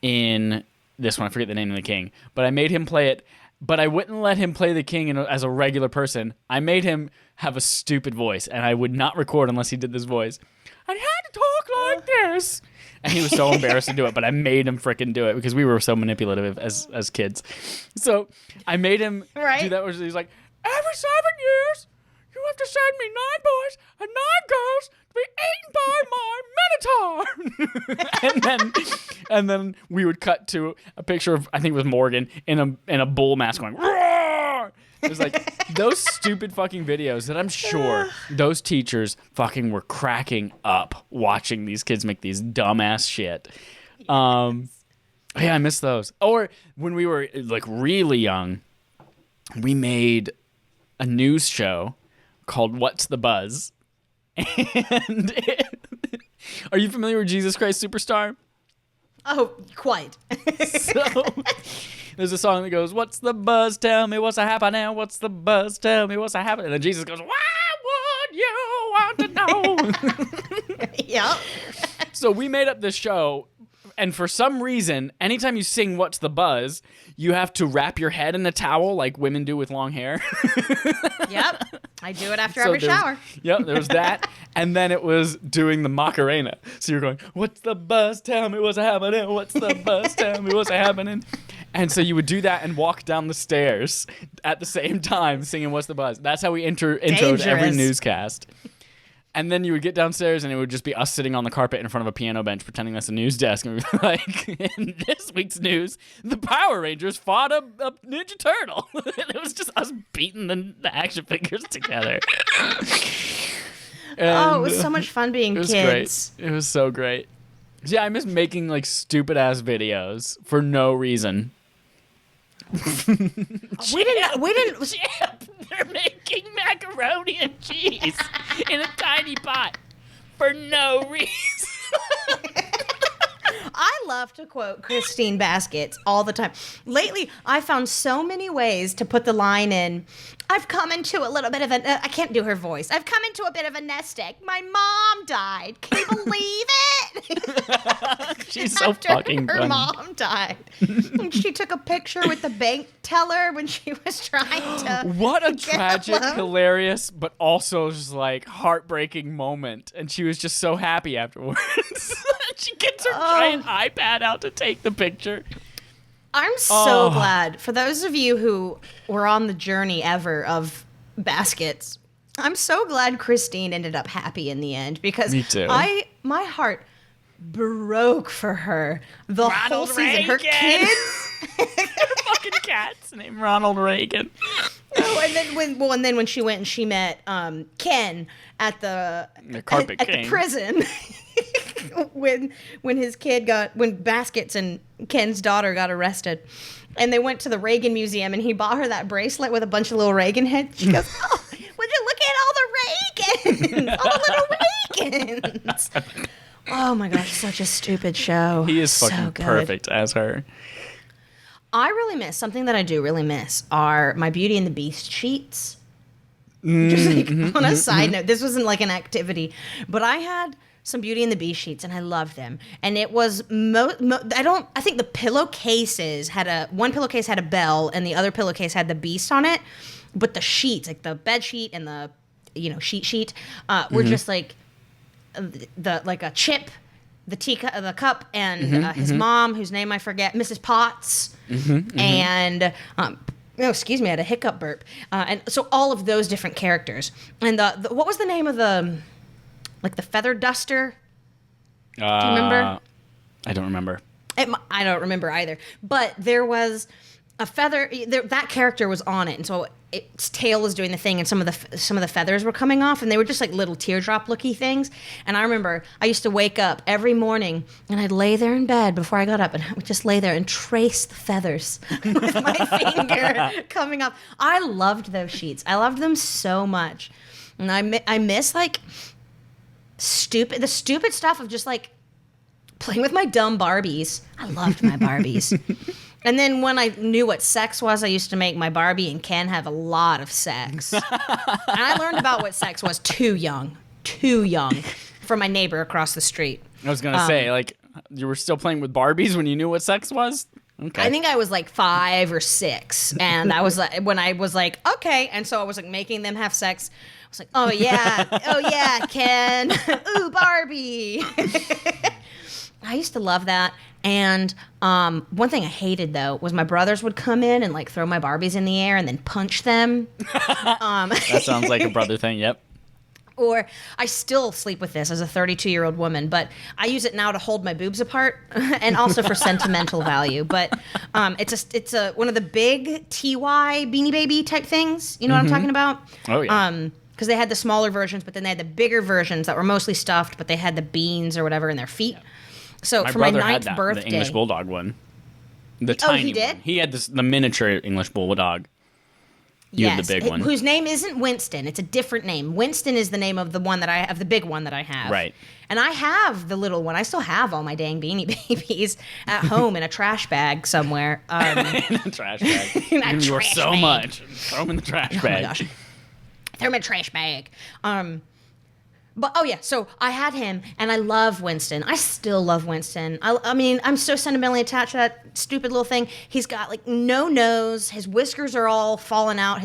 in this one. I forget the name of the king, but I made him play it. But I wouldn't let him play the king as a regular person. I made him have a stupid voice, and I would not record unless he did this voice. I had to talk like this, and he was so embarrassed to do it. But I made him frickin' do it because we were so manipulative as kids. So I made him do that. Where he's like, every 7 years, you have to send me 9 boys and 9 girls to be eaten by my Minotaur. and then we would cut to a picture of, I think it was Morgan in a bull mask going, roar! It was like those stupid fucking videos that I'm sure those teachers fucking were cracking up watching these kids make these dumbass shit. Yeah, I miss those. Or when we were like really young, we made a news show called What's the Buzz? And are you familiar with Jesus Christ Superstar? Oh, quite. So there's a song that goes, "What's the buzz? Tell me what's a happening. What's the buzz? Tell me what's a happening." And then Jesus goes, "Why would you want to know?" Yep. So we made up this show, and for some reason, anytime you sing "What's the Buzz," you have to wrap your head in a towel like women do with long hair. Yep. I do it after every shower. Yep, there was that. And then it was doing the Macarena. So you're going, "What's the buzz? Tell me what's happening. What's the buzz? Tell me what's happening." And so you would do that and walk down the stairs at the same time singing "What's the Buzz?" That's how we introed every newscast. And then you would get downstairs and it would just be us sitting on the carpet in front of a piano bench pretending that's a news desk. And we'd be like, "In this week's news, the Power Rangers fought a Ninja Turtle." It was just us beating the action figures together. And, it was so much fun being kids. Great. It was so great. Yeah, I miss making like stupid ass videos for no reason. We didn't. Chip, they're making macaroni and cheese in a tiny pot for no reason. I love to quote Christine Baskets all the time. Lately, I found so many ways to put the line in. I've come into a little bit of I can't do her voice. I've come into a bit of a nest egg. My mom died. Can you believe it? She's so fucking funny. Her mom died. And she took a picture with the bank teller when she was trying to. What a tragic, hilarious, but also just like heartbreaking moment. And she was just so happy afterwards. She gets her giant iPad out to take the picture. I'm so glad. For those of you who were on the journey ever of baskets, I'm so glad Christine ended up happy in the end because Me too. My heart broke for her the whole Ronald season. Her Reagan. kids. Fucking cat's named Ronald Reagan. Oh, and then when she went and she met Ken at the Carpet at King. the prison, when Baskets and Ken's daughter got arrested, and they went to the Reagan Museum, and he bought her that bracelet with a bunch of little Reagan heads. She goes, "Oh, would you look at all the Reagans, all the little Reagans." Oh my gosh, such a stupid show. He is So fucking good. perfect as her. I really miss something that I do really miss are my Beauty and the Beast sheets. Just like on a side note, this wasn't like an activity, but I had some Beauty and the Beast sheets and I loved them. And it was I think the pillowcases one pillowcase had a bell and the other pillowcase had the Beast on it, but the sheets, like the bed sheet and the sheet were just like like a Chip, the cup, and his mom, whose name I forget, Mrs. Potts, and excuse me, I had a hiccup burp, and so all of those different characters. And what was the name of the feather duster? Do you remember? I don't remember. I don't remember either. But there was a feather. That character was on it, and so its tail was doing the thing, and some of the feathers were coming off, and they were just like little teardrop looky things. And I remember I used to wake up every morning, and I'd lay there in bed before I got up, and I would just lay there and trace the feathers with my finger coming up. I loved those sheets. I loved them so much, and I miss like the stupid stuff of just like playing with my dumb Barbies. I loved my Barbies. And then when I knew what sex was, I used to make my Barbie and Ken have a lot of sex. And I learned about what sex was too young from my neighbor across the street. I was going to say, like, you were still playing with Barbies when you knew what sex was? Okay. I think I was like 5 or 6. And I was like, when I was like, okay. And so I was like making them have sex. I was like, oh yeah, Ken. Ooh, Barbie. I used to love that. And one thing I hated, though, was my brothers would come in and like throw my Barbies in the air and then punch them. That sounds like a brother thing, yep. Or I still sleep with this as a 32-year-old woman, but I use it now to hold my boobs apart and also for sentimental value. But it's one of the big TY Beanie Baby type things. You know what I'm talking about? Oh, yeah. Because they had the smaller versions, but then they had the bigger versions that were mostly stuffed, but they had the beans or whatever in their feet. Yeah. So for my 9th birthday, the English Bulldog one, the tiny he did? one. He had the miniature English Bulldog. You had the big one, whose name isn't Winston. It's a different name. Winston is the name of the one the big one that I have. Right. And I have the little one. I still have all my dang Beanie Babies at home in a trash bag somewhere. In a trash bag. You were so much. Throw them in the trash bag. Oh my gosh. Throw them in a trash bag. But oh yeah, so I had him, and I love Winston. I still love Winston. I mean, I'm so sentimentally attached to that stupid little thing. He's got like no nose. His whiskers are all falling out.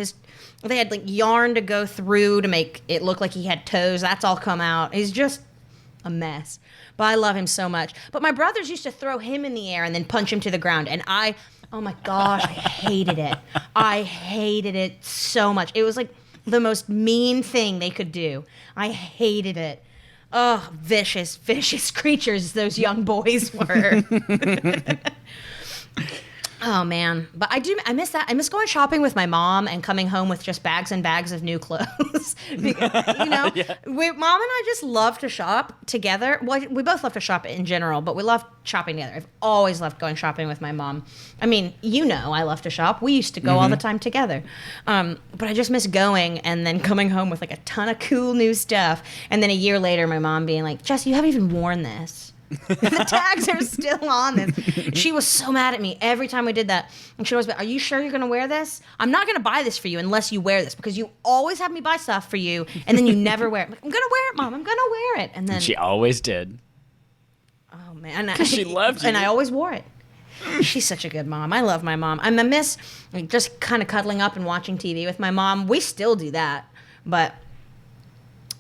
They had like yarn to go through to make it look like he had toes. That's all come out. He's just a mess. But I love him so much. But my brothers used to throw him in the air and then punch him to the ground, and oh my gosh, I hated it. I hated it so much. It was like the most mean thing they could do. I hated it. Oh, vicious, vicious creatures those young boys were. Oh, man. But I miss that. I miss going shopping with my mom and coming home with just bags and bags of new clothes. Because, Mom and I just love to shop together. Well, we both love to shop in general, but we love shopping together. I've always loved going shopping with my mom. I mean, I love to shop. We used to go all the time together. But I just miss going and then coming home with like a ton of cool new stuff. And then a year later, my mom being like, Jess, you haven't even worn this. The tags are still on this. She was so mad at me every time we did that. And she'd always be, are you sure you're going to wear this? I'm not going to buy this for you unless you wear this, because you always have me buy stuff for you and then you never wear it. I'm going to wear it, Mom. I'm going to wear it. And then she always did. Oh, man. She loved you. And I always wore it. She's such a good mom. I love my mom. I miss just kind of cuddling up and watching TV with my mom. We still do that. But,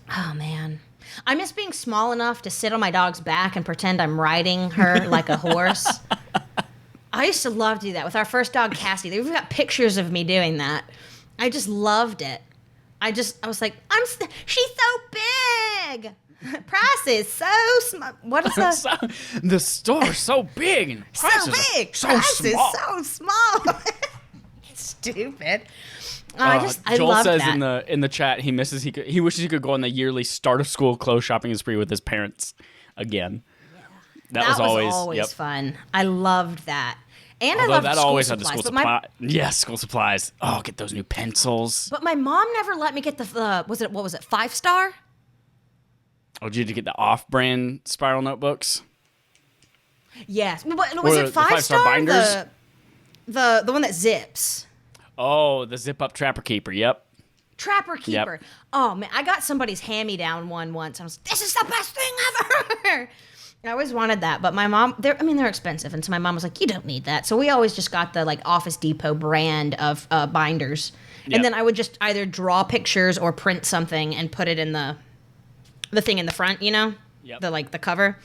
oh, man. I miss being small enough to sit on my dog's back and pretend I'm riding her like a horse. I used to love to do that with our first dog, Cassie. We've got pictures of me doing that. I just loved it. was like, she's so big. Price is so small. What is that? The store's so big and price so is big. so Price small. is so small. Stupid. I Joel love says that. in the chat he wishes he could go on the yearly start of school clothes shopping spree with his parents again. That was always fun. I loved that. And Although I loved that school always supplies. had the school supply. Yes, school supplies. Oh, get those new pencils. But my mom never let me get what was it, 5-star? Oh, did you get the off-brand spiral notebooks? Yes. But was it the 5-star 5-star? binders? The one that zips. Oh, the zip-up Trapper Keeper. Yep. Trapper Keeper. Yep. Oh, man. I got somebody's hand-me-down one once. I was this is the best thing ever. I always wanted that, but my mom, they're expensive, and so my mom was like, you don't need that. So we always just got the, like, Office Depot brand of binders. Yep. And then I would just either draw pictures or print something and put it in the thing in the front, you know? Yep. The cover.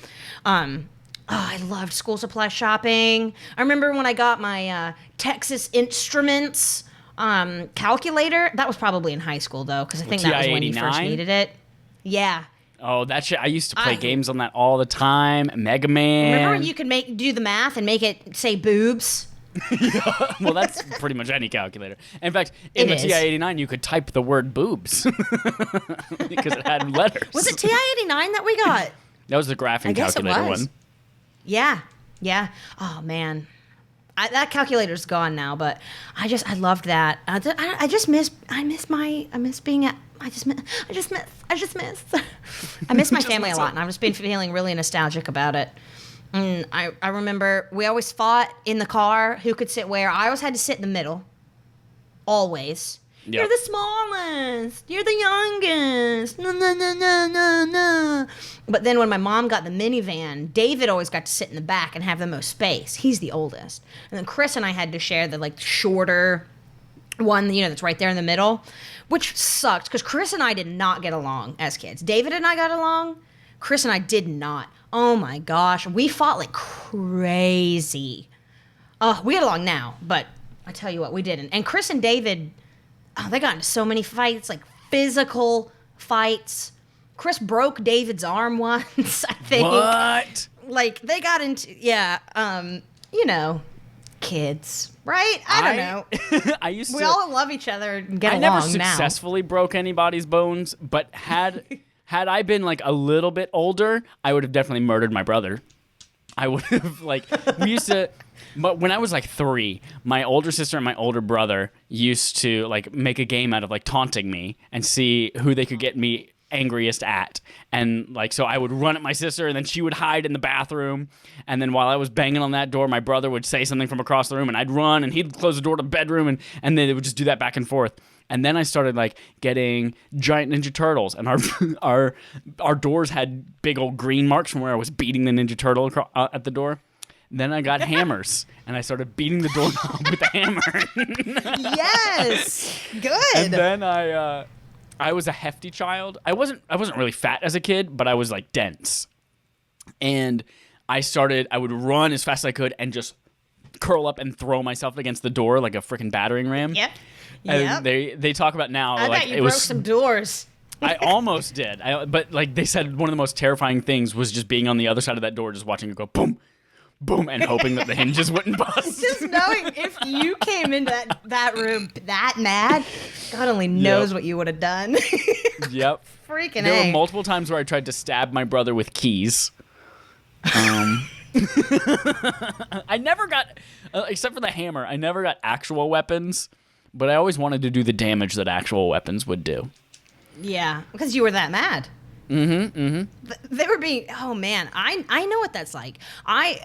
I loved school supply shopping. I remember when I got my Texas Instruments calculator. That was probably in high school, though, because I think that was when you first TI-89? needed it. Yeah. Oh, that shit! I used to play games on that all the time. Mega Man. Remember when you could do the math and make it say boobs? Well, that's pretty much any calculator. In fact, in the TI-89, you could type the word boobs because it had letters. Was it TI-89 that we got? That was the graphing guess it calculator was. one. Yeah. Oh man, that calculator's gone now, but I loved that. I miss my family a lot, and I've just been feeling really nostalgic about it. And I remember we always fought in the car who could sit where. I always had to sit in the middle. Always. Yep. You're the smallest. You're the youngest. No. But then when my mom got the minivan, David always got to sit in the back and have the most space. He's the oldest. And then Chris and I had to share the, like, shorter one, that's right there in the middle, which sucked because Chris and I did not get along as kids. David and I got along. Chris and I did not. Oh my gosh. We fought like crazy. We get along now, but I tell you what, we didn't. And Chris and David, they got into so many fights, like physical fights. Chris broke David's arm once, I think. What? Like, they got into, kids, right? I don't know. We all love each other and get along now. I never successfully broke anybody's bones, but had I been like a little bit older, I would have definitely murdered my brother. I would have we used to. But when I was like 3, my older sister and my older brother used to like make a game out of like taunting me and see who they could get me angriest at. And like, so I would run at my sister and then she would hide in the bathroom. And then while I was banging on that door, my brother would say something from across the room and I'd run and he'd close the door to the bedroom and then it would just do that back and forth. And then I started like getting giant Ninja Turtles, and our doors had big old green marks from where I was beating the Ninja Turtle at the door. Then I got hammers, and I started beating the doorknob with a hammer. Yes, good. And then I was a hefty child. I wasn't really fat as a kid, but I was like dense. And I would run as fast as I could and just curl up and throw myself against the door like a freaking battering ram. Yep. And they talk about now. I like bet you broke some doors. I almost did. But like they said, one of the most terrifying things was just being on the other side of that door, just watching it go boom, boom, and hoping that the hinges wouldn't bust. Just knowing if you came into that room that mad, God only knows what you would have done. Yep. Freaking There A. were multiple times where I tried to stab my brother with keys. I never got, except for the hammer, I never got actual weapons, but I always wanted to do the damage that actual weapons would do. Yeah, because you were that mad. They were being, oh man, I know what that's like. I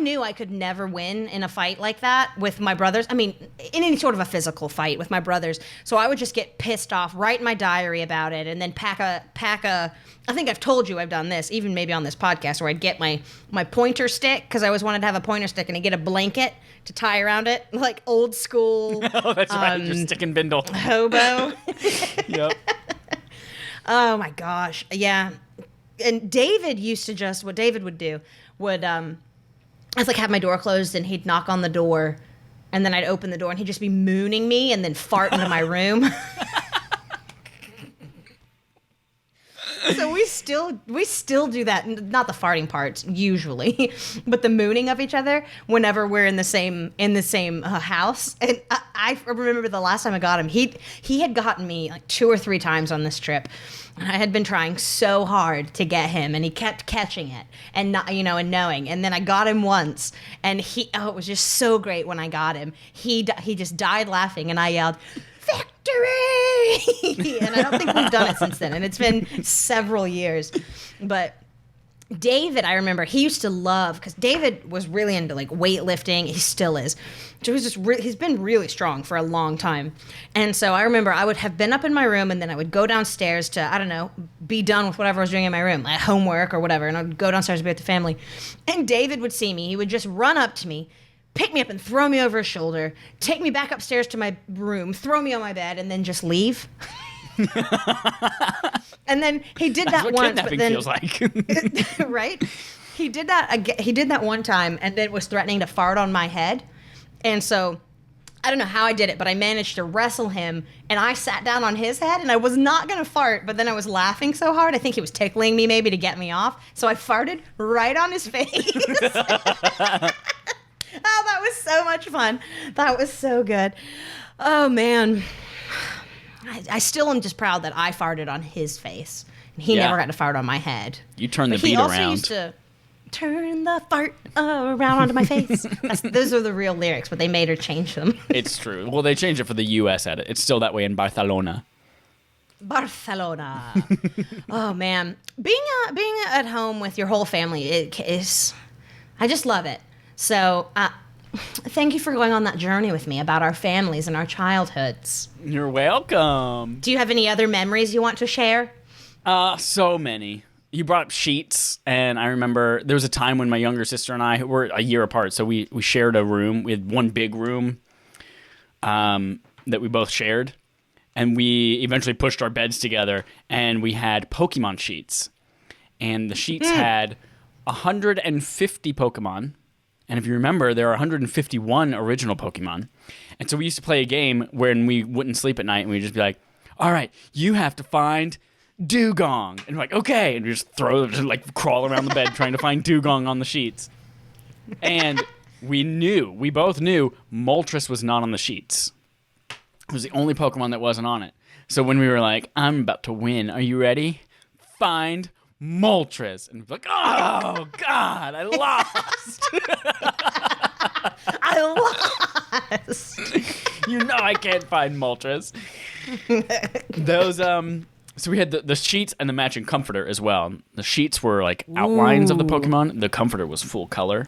knew I could never win in a fight like that with my brothers. I mean, in any sort of a physical fight with my brothers. So I would just get pissed off, write in my diary about it, and then pack a. I think I've told you I've done this, even maybe on this podcast, where I'd get my pointer stick, because I always wanted to have a pointer stick, and I'd get a blanket to tie around it, like old school. Oh, that's right, your stick and bindle. Hobo. Yep. Oh my gosh, yeah. And David used to what David would do would, I'd like have my door closed and he'd knock on the door and then I'd open the door and he'd just be mooning me and then fart into my room. So we still do that. Not the farting parts usually, but the mooning of each other whenever we're in the same house. And I remember the last time I got him, he had gotten me like 2 or 3 times on this trip. I had been trying so hard to get him, and he kept catching it and not, and knowing. And then I got him once, and it was just so great when I got him. He just died laughing, and I yelled, "Victory!" And I don't think we've done it since then, and it's been several years. But David, I remember, he used to love, because David was really into like weightlifting. He still is. So he's been really strong for a long time. And so I remember I would have been up in my room, and then I would go downstairs to, I don't know, be done with whatever I was doing in my room, like homework or whatever, and I'd go downstairs to be with the family. And David would see me. He would just run up to me, pick me up and throw me over his shoulder, take me back upstairs to my room, throw me on my bed, and then just leave. And then he did that once. That's what kidnapping feels like. Right? He did that one time, and then was threatening to fart on my head. And so I don't know how I did it, but I managed to wrestle him, and I sat down on his head, and I was not going to fart, but then I was laughing so hard. I think he was tickling me maybe to get me off. So I farted right on his face. Oh, that was so much fun. That was so good. Oh, man. I still am just proud that I farted on his face. And he never got to fart on my head. You turned the beat around. He around. also used to turn the fart around onto my face. Those are the real lyrics, but they made her change them. It's true. Well, they changed it for the U.S. edit. It's still that way in Barcelona. Barcelona. Oh, man. Being at home with your whole family is... I just love it. So, thank you for going on that journey with me about our families and our childhoods. You're welcome. Do you have any other memories you want to share? So many. You brought up sheets, and I remember there was a time when my younger sister and I were a year apart, so we shared a room. We had one big room that we both shared, and we eventually pushed our beds together, and we had Pokemon sheets. And the sheets had 150 Pokemon. And if you remember, there are 151 original Pokemon. And so we used to play a game when we wouldn't sleep at night, and we'd just be like, all right, you have to find Dugong. And we're like, okay. And we just crawl around the bed trying to find Dugong on the sheets. And we both knew Moltres was not on the sheets. It was the only Pokemon that wasn't on it. So when we were like, I'm about to win, are you ready? Find Moltres. And we're like, oh, God, I lost. I lost. You know I can't find Moltres. Those, so we had the sheets and the matching comforter as well. The sheets were like outlines of the Pokemon. The comforter was full color.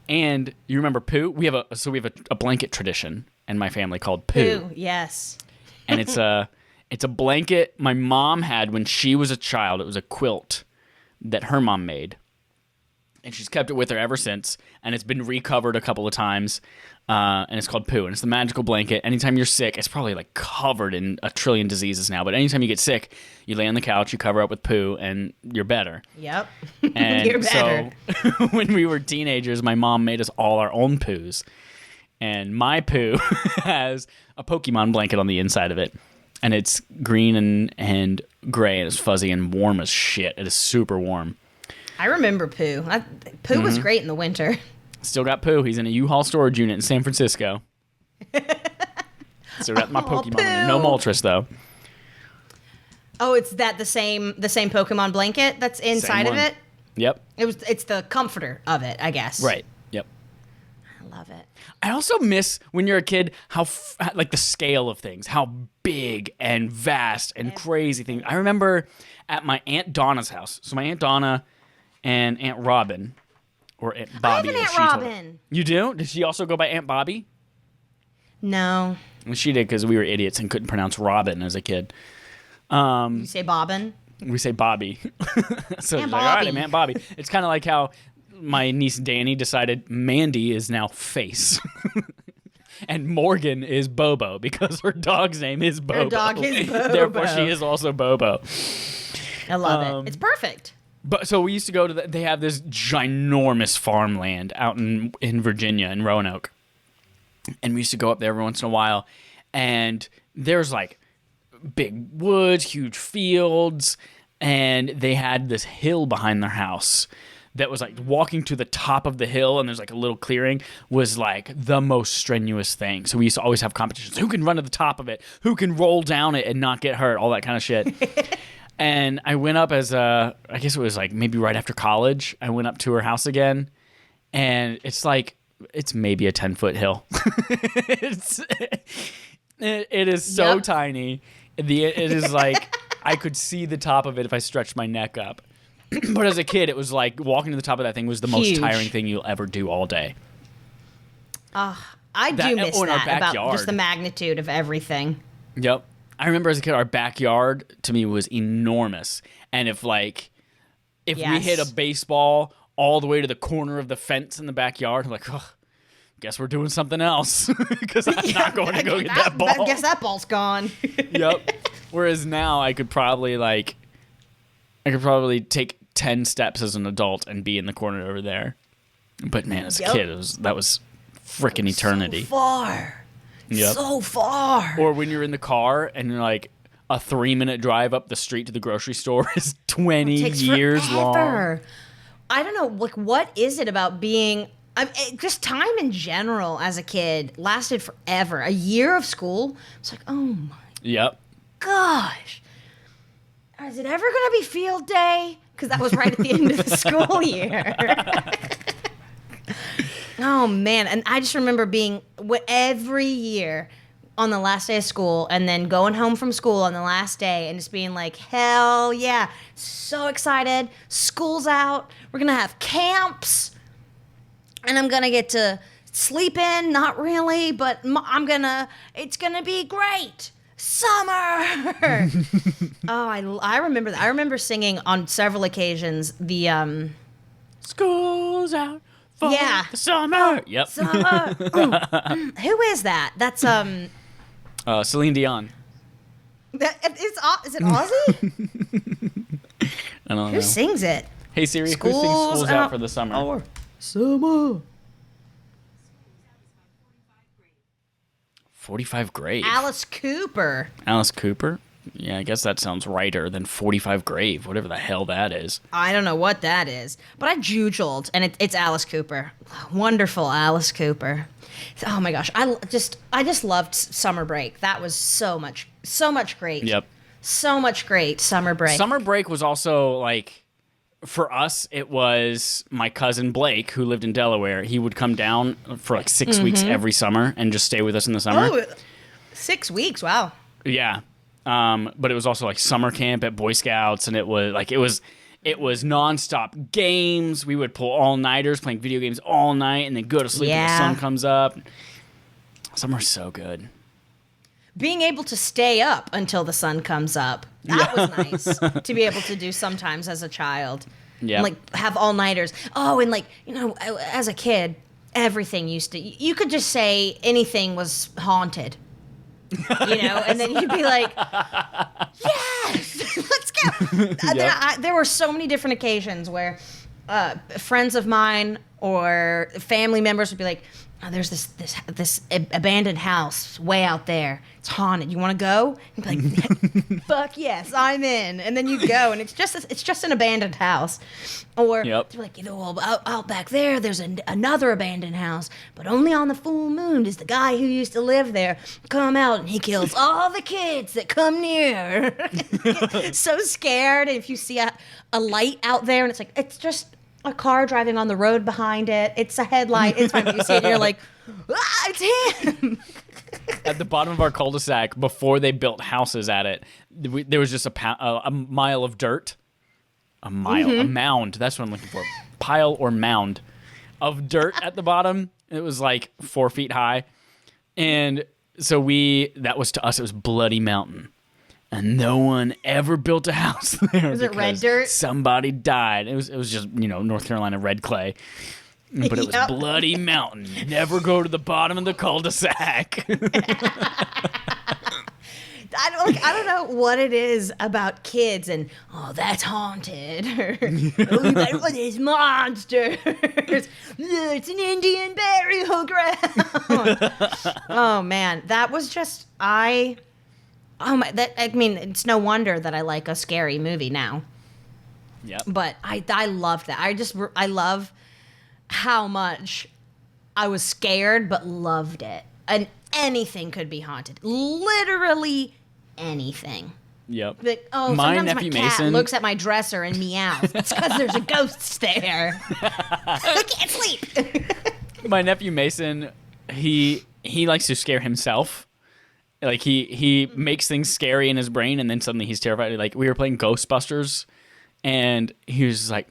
And you remember Pooh? We have a blanket tradition in my family called Pooh. Pooh, yes. And it's a blanket my mom had when she was a child. It was a quilt that her mom made. And she's kept it with her ever since. And it's been recovered a couple of times. And it's called Pooh. And it's the magical blanket. Anytime you're sick, it's probably like covered in a trillion diseases now. But anytime you get sick, you lay on the couch, you cover up with Pooh, and you're better. Yep. And you're better. So when we were teenagers, my mom made us all our own Poohs. And my Pooh has a Pokemon blanket on the inside of it. And it's green and gray, and it's fuzzy and warm as shit. It is super warm. I remember Pooh. Pooh was great in the winter. Still got Pooh. He's in a U-Haul storage unit in San Francisco. Still got my Pokemon in there. No Moltres, though. Oh, it's the same Pokemon blanket that's inside of it? Yep. It's the comforter of it, I guess. Right. Yep. I love it. I also miss when you're a kid how like the scale of things, how big and vast and crazy things. I remember at my Aunt Donna's house. So my Aunt Donna and Aunt Robin, or Aunt Bobby. I have an Aunt Robin. You do? Did she also go by Aunt Bobby? No. Well, she did because we were idiots and couldn't pronounce Robin as a kid. You say Bobbin? We say Bobby. So Aunt it's like, all right, Bobby. I'm Aunt Bobby. It's kind of like how my niece Danny decided Mandy is now Face. And Morgan is Bobo because her dog's name is Bobo. Her dog is Bobo. Therefore, she is also Bobo. I love it. It's perfect. But so we used to go to they have this ginormous farmland out in Virginia, in Roanoke. And we used to go up there every once in a while, and there's like big woods, huge fields, and they had this hill behind their house that was like walking to the top of the hill, and there's like a little clearing, was like the most strenuous thing. So we used to always have competitions. Who can run to the top of it? Who can roll down it and not get hurt? All that kind of shit. And I went up I guess it was like maybe right after college, I went up to her house again, and it's maybe a 10-foot hill. It is so tiny. It is like I could see the top of it if I stretched my neck up. But as a kid, it was like walking to the top of that thing was the most tiring thing you'll ever do all day. I do miss that about just the magnitude of everything. Yep. I remember as a kid, our backyard to me was enormous. And if we hit a baseball all the way to the corner of the fence in the backyard, I'm like, oh, guess we're doing something else because I'm not going to go get that ball. I guess that ball's gone. Yep. Whereas now I could probably take 10 steps as an adult and be in the corner over there. But man, as a kid, that was freaking eternity. So far. Yep. So far. Or when you're in the car and you're like a 3-minute drive up the street to the grocery store is 20 years long. I don't know, like, what is it about being... just time in general as a kid lasted forever. A year of school, it's like, oh my gosh. Is it ever going to be field day? Because that was right at the end of the school year. Oh, man. And I just remember being every year on the last day of school and then going home from school on the last day and just being like, hell yeah. So excited. School's out. We're going to have camps. And I'm going to get to sleep in. Not really, but it's going to be great. Summer. Oh, I remember that. I remember singing on several occasions the School's out for the summer. Yep. Summer. Who is that? That's Celine Dion. Is it Ozzy? I don't know. Who sings it? Hey Siri, who sings School's Out for the Summer? Summer. 45 Grave. Alice Cooper. Alice Cooper? Yeah, I guess that sounds righter than 45 Grave, whatever the hell that is. I don't know what that is, but I jujoled, and it's Alice Cooper. Wonderful Alice Cooper. Oh my gosh, I just loved Summer Break. That was so much great. Yep. So much great Summer Break. Summer Break was also like, for us, it was my cousin Blake, who lived in Delaware. He would come down for like 6 weeks every summer and just stay with us in the summer. Oh, 6 weeks, wow. Yeah. But it was also like summer camp at Boy Scouts, and it was nonstop games. We would pull all-nighters playing video games all night and then go to sleep when the sun comes up. Summer's so good. Being able to stay up until the sun comes up. That was nice to be able to do sometimes as a child. Yeah. And like have all-nighters. Oh, and like, as a kid, everything you could just say anything was haunted. And then you'd be like, yes, let's go. Yep. There were so many different occasions where friends of mine or family members would be like, oh, there's this abandoned house way out there. It's haunted. You want to go? And be like, fuck yes, I'm in. And then you go, and it's just an abandoned house. Or they're like, out back there, there's another abandoned house, but only on the full moon does the guy who used to live there come out, and he kills all the kids that come near. So scared. And if you see a light out there, and it's just a car driving on the road behind it. It's a headlight. It's fine. But you see it and you're like, it's him. At the bottom of our cul-de-sac, before they built houses at it, there was just a mile of dirt. A mound. That's what I'm looking for. Pile or mound of dirt at the bottom. It was like 4 feet high. And so that was to us, it was Bloody Mountain. And no one ever built a house there. Was it red dirt? Somebody died. It was just, North Carolina red clay. But it was Bloody Mountain. Never go to the bottom of the cul-de-sac. I don't know what it is about kids and that's haunted. Or, that one is monsters. It's an Indian burial ground. Oh man, that was just I mean, it's no wonder that I like a scary movie now. Yep. But I loved that. I love how much I was scared but loved it. And anything could be haunted. Literally anything. Yep. Like, My sometimes nephew my cat Mason looks at my dresser and meows. It's because there's a ghost there. I can't sleep. My nephew Mason, he likes to scare himself. Like he makes things scary in his brain, and then suddenly he's terrified. Like we were playing Ghostbusters, and he was just like,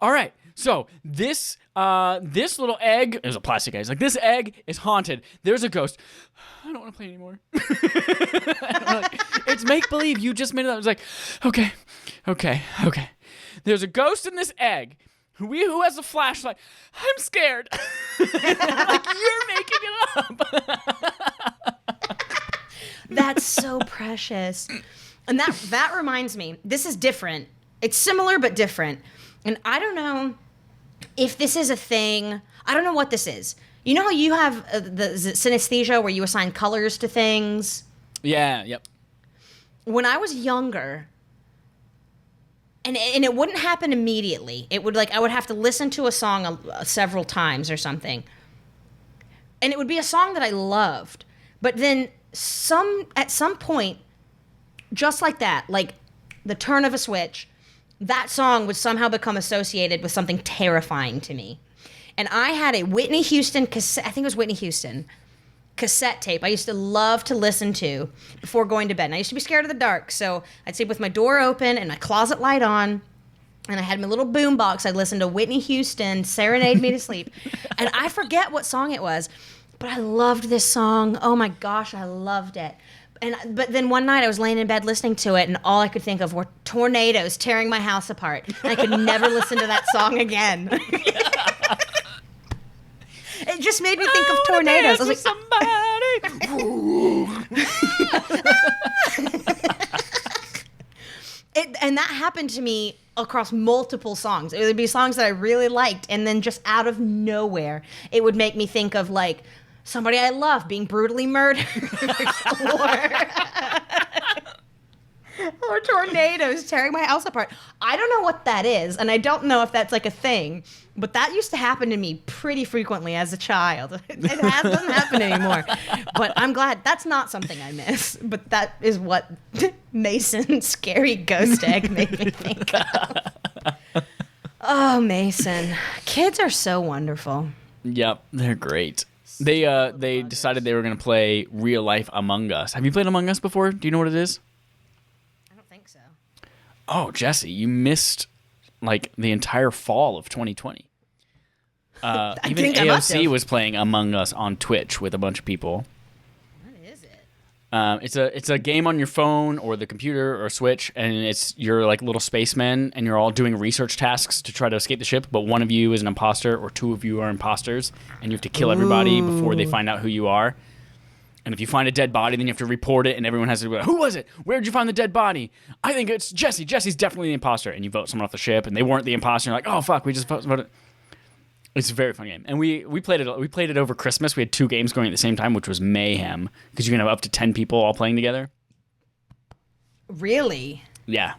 "All right, so this little egg, it was a plastic egg. He's like, this egg is haunted. There's a ghost. I don't want to play anymore. It's make believe. You just made it up." I was like, okay. There's a ghost in this egg. Who has a flashlight? I'm scared. Like, you're making it up. That's so precious. And that reminds me, this is different. It's similar but different. And I don't know if this is a thing. I don't know what this is. You know how you have the synesthesia where you assign colors to things? Yeah, yep. When I was younger, and it wouldn't happen immediately. It would I would have to listen to a song several times or something. And it would be a song that I loved. But then at some point, just like that, like the turn of a switch, that song would somehow become associated with something terrifying to me. And I had a Whitney Houston cassette, I think it was Whitney Houston, cassette tape I used to love to listen to before going to bed. And I used to be scared of the dark, so I'd sleep with my door open and my closet light on, and I had my little boom box. I'd listen to Whitney Houston serenade me to sleep. And I forget what song it was, but I loved this song. Oh my gosh, I loved it. But then one night I was laying in bed listening to it, and all I could think of were tornadoes tearing my house apart. And I could never listen to that song again. It just made me think of tornadoes. I was like, and that happened to me across multiple songs. It would be songs that I really liked, and then just out of nowhere, it would make me think of like somebody I love being brutally murdered, or tornadoes tearing my house apart. I don't know what that is, and I don't know if that's like a thing, but that used to happen to me pretty frequently as a child. It doesn't happen anymore, but I'm glad that's not something I miss. But that is what Mason's scary ghost egg made me think of. Oh, Mason. Kids are so wonderful. Yep, they're great. They decided they were going to play Real Life Among Us. Have you played Among Us before? Do you know what it is? I don't think so. Oh, Jesse, you missed like the entire fall of 2020. Even AOC was playing Among Us on Twitch with a bunch of people. What is it? It's a game on your phone or the computer or Switch, and you're like little spacemen, and you're all doing research tasks to try to escape the ship. But one of you is an imposter, or two of you are imposters, and you have to kill everybody before they find out who you are. And if you find a dead body, then you have to report it, and everyone has to go, "Who was it? Where'd you find the dead body?" "I think it's Jesse. Jesse's definitely the imposter." And you vote someone off the ship, and they weren't the imposter. And you're like, "Oh fuck, we just voted." It's a very fun game, and we played it. We played it over Christmas. We had 2 games going at the same time, which was mayhem because you can have up to 10 people all playing together. Really? Yeah,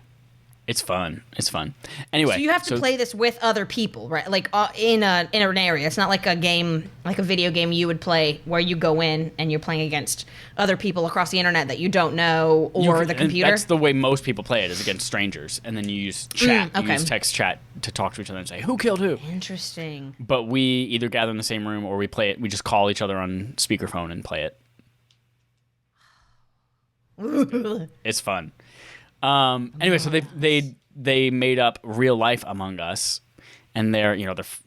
it's fun. It's fun. Anyway, so you have to play this with other people, right? Like in an area. It's not like a game, like a video game you would play where you go in and you're playing against other people across the internet that you don't know, or the computer. That's the way most people play it, is against strangers, and then you use chat. Okay. You use text chat to talk to each other and say who killed who. Interesting. But we either gather in the same room or we play it. We just call each other on speakerphone and play it. It's fun. Anyway, so they made up Real Life Among Us, and they're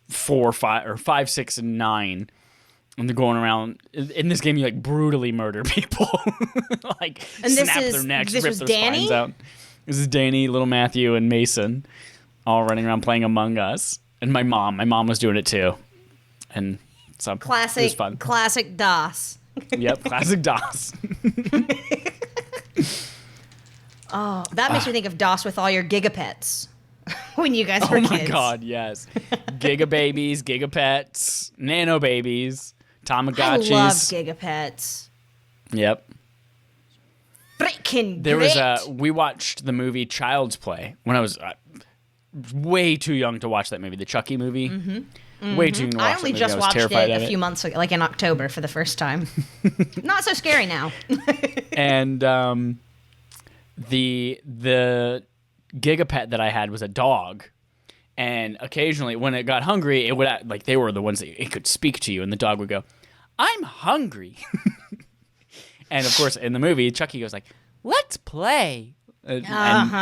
4, 5, or 5, 6, and 9, and they're going around in this game. You like brutally murder people, like snap their necks, rip their spines out. This is Danny, little Matthew, and Mason, all running around playing Among Us, and my mom was doing it too, and so it was fun. Classic DOS. Yep, classic DOS. Oh, that makes me think of DOS with all your gigapets when you guys were Oh kids. my God, yes. Giga babies, gigapets, nano babies, Tamagotchis. I love gigapets. Yep. Freaking There great. was we watched the movie Child's Play when I was way too young to watch that movie, the Chucky movie. Way too young to watch I only that movie. just I was watched terrified it of a few months ago, like in October for the first time. Not so scary now. And the gigapet that I had was a dog. And occasionally when it got hungry, it would act like they were the ones that it could speak to you, and the dog would go, "I'm hungry." And of course, in the movie, Chucky goes like, "Let's play." And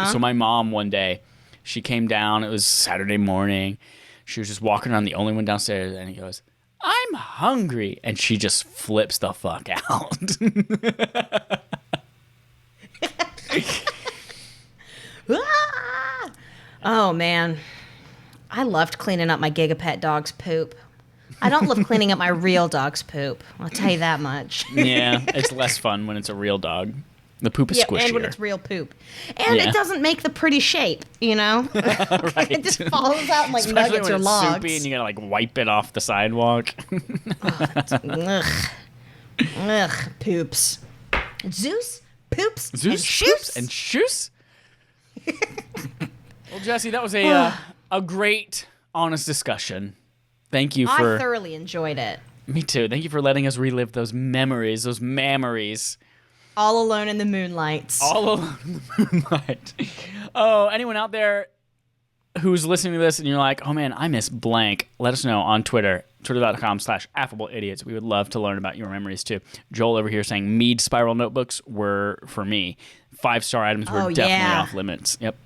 so my mom one day, she came down. It was Saturday morning. She was just walking around, the only one downstairs, and he goes, "I'm hungry," and she just flips the fuck out. Oh man, I loved cleaning up my gigapet dog's poop. I don't love cleaning up my real dog's poop. I'll tell you that much. Yeah, it's less fun when it's a real dog. The poop is squishier. And when it's real poop. And Yeah. it doesn't make the pretty shape, you know? Right. It just falls out in like Especially nuggets when or it's logs. soupy and you gotta like wipe it off the sidewalk. Ugh. Ugh, poops. Zeus, poops, and Zeus, shoops. poops, and shoes. Well, Jesse, that was a great, honest discussion. Thank you I for... thoroughly enjoyed it. Me too. Thank you for letting us relive those memories, those memories. All alone in the moonlights. All alone in the moonlight. Oh, anyone out there who's listening to this and you're like, oh man, I miss blank, let us know on Twitter, twitter.com/affableidiots. We would love to learn about your memories too. Joel over here saying Mead spiral notebooks were for me. 5-star items were definitely off limits. Yep.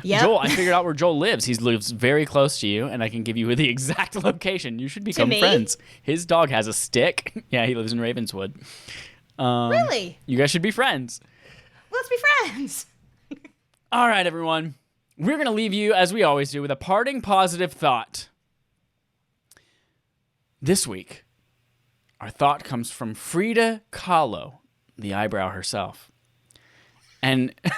Joel, I figured out where Joel lives. He lives very close to you, and I can give you the exact location. You should become friends. His dog has a stick. Yeah, he lives in Ravenswood. Really? You guys should be friends. Let's be friends. All right, everyone. We're going to leave you, as we always do, with a parting positive thought. This week, our thought comes from Frida Kahlo, the eyebrow herself. And I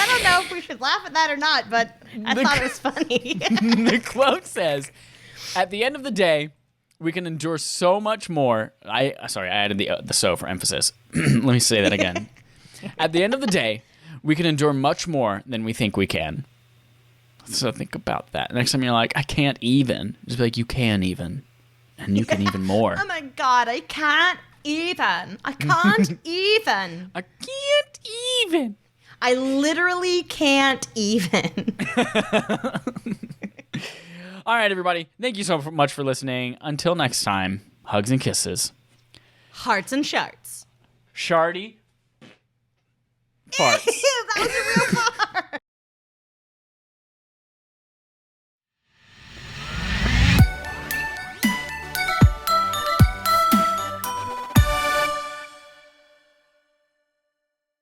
don't know if we should laugh at that or not, but I thought it was funny. the quote says, at the end of the day, we can endure so much more. I added the so for emphasis. Let me say that again. At the end of the day, we can endure much more than we think we can. So think about that. Next time you're like, I can't even. Just be like, you can even. And you can even more. Oh my God, I can't even. I can't even. I can't even. I literally can't even. All right, everybody. Thank you so much for listening. Until next time, hugs and kisses. Hearts and sharts. Shardy. Farts. That was a real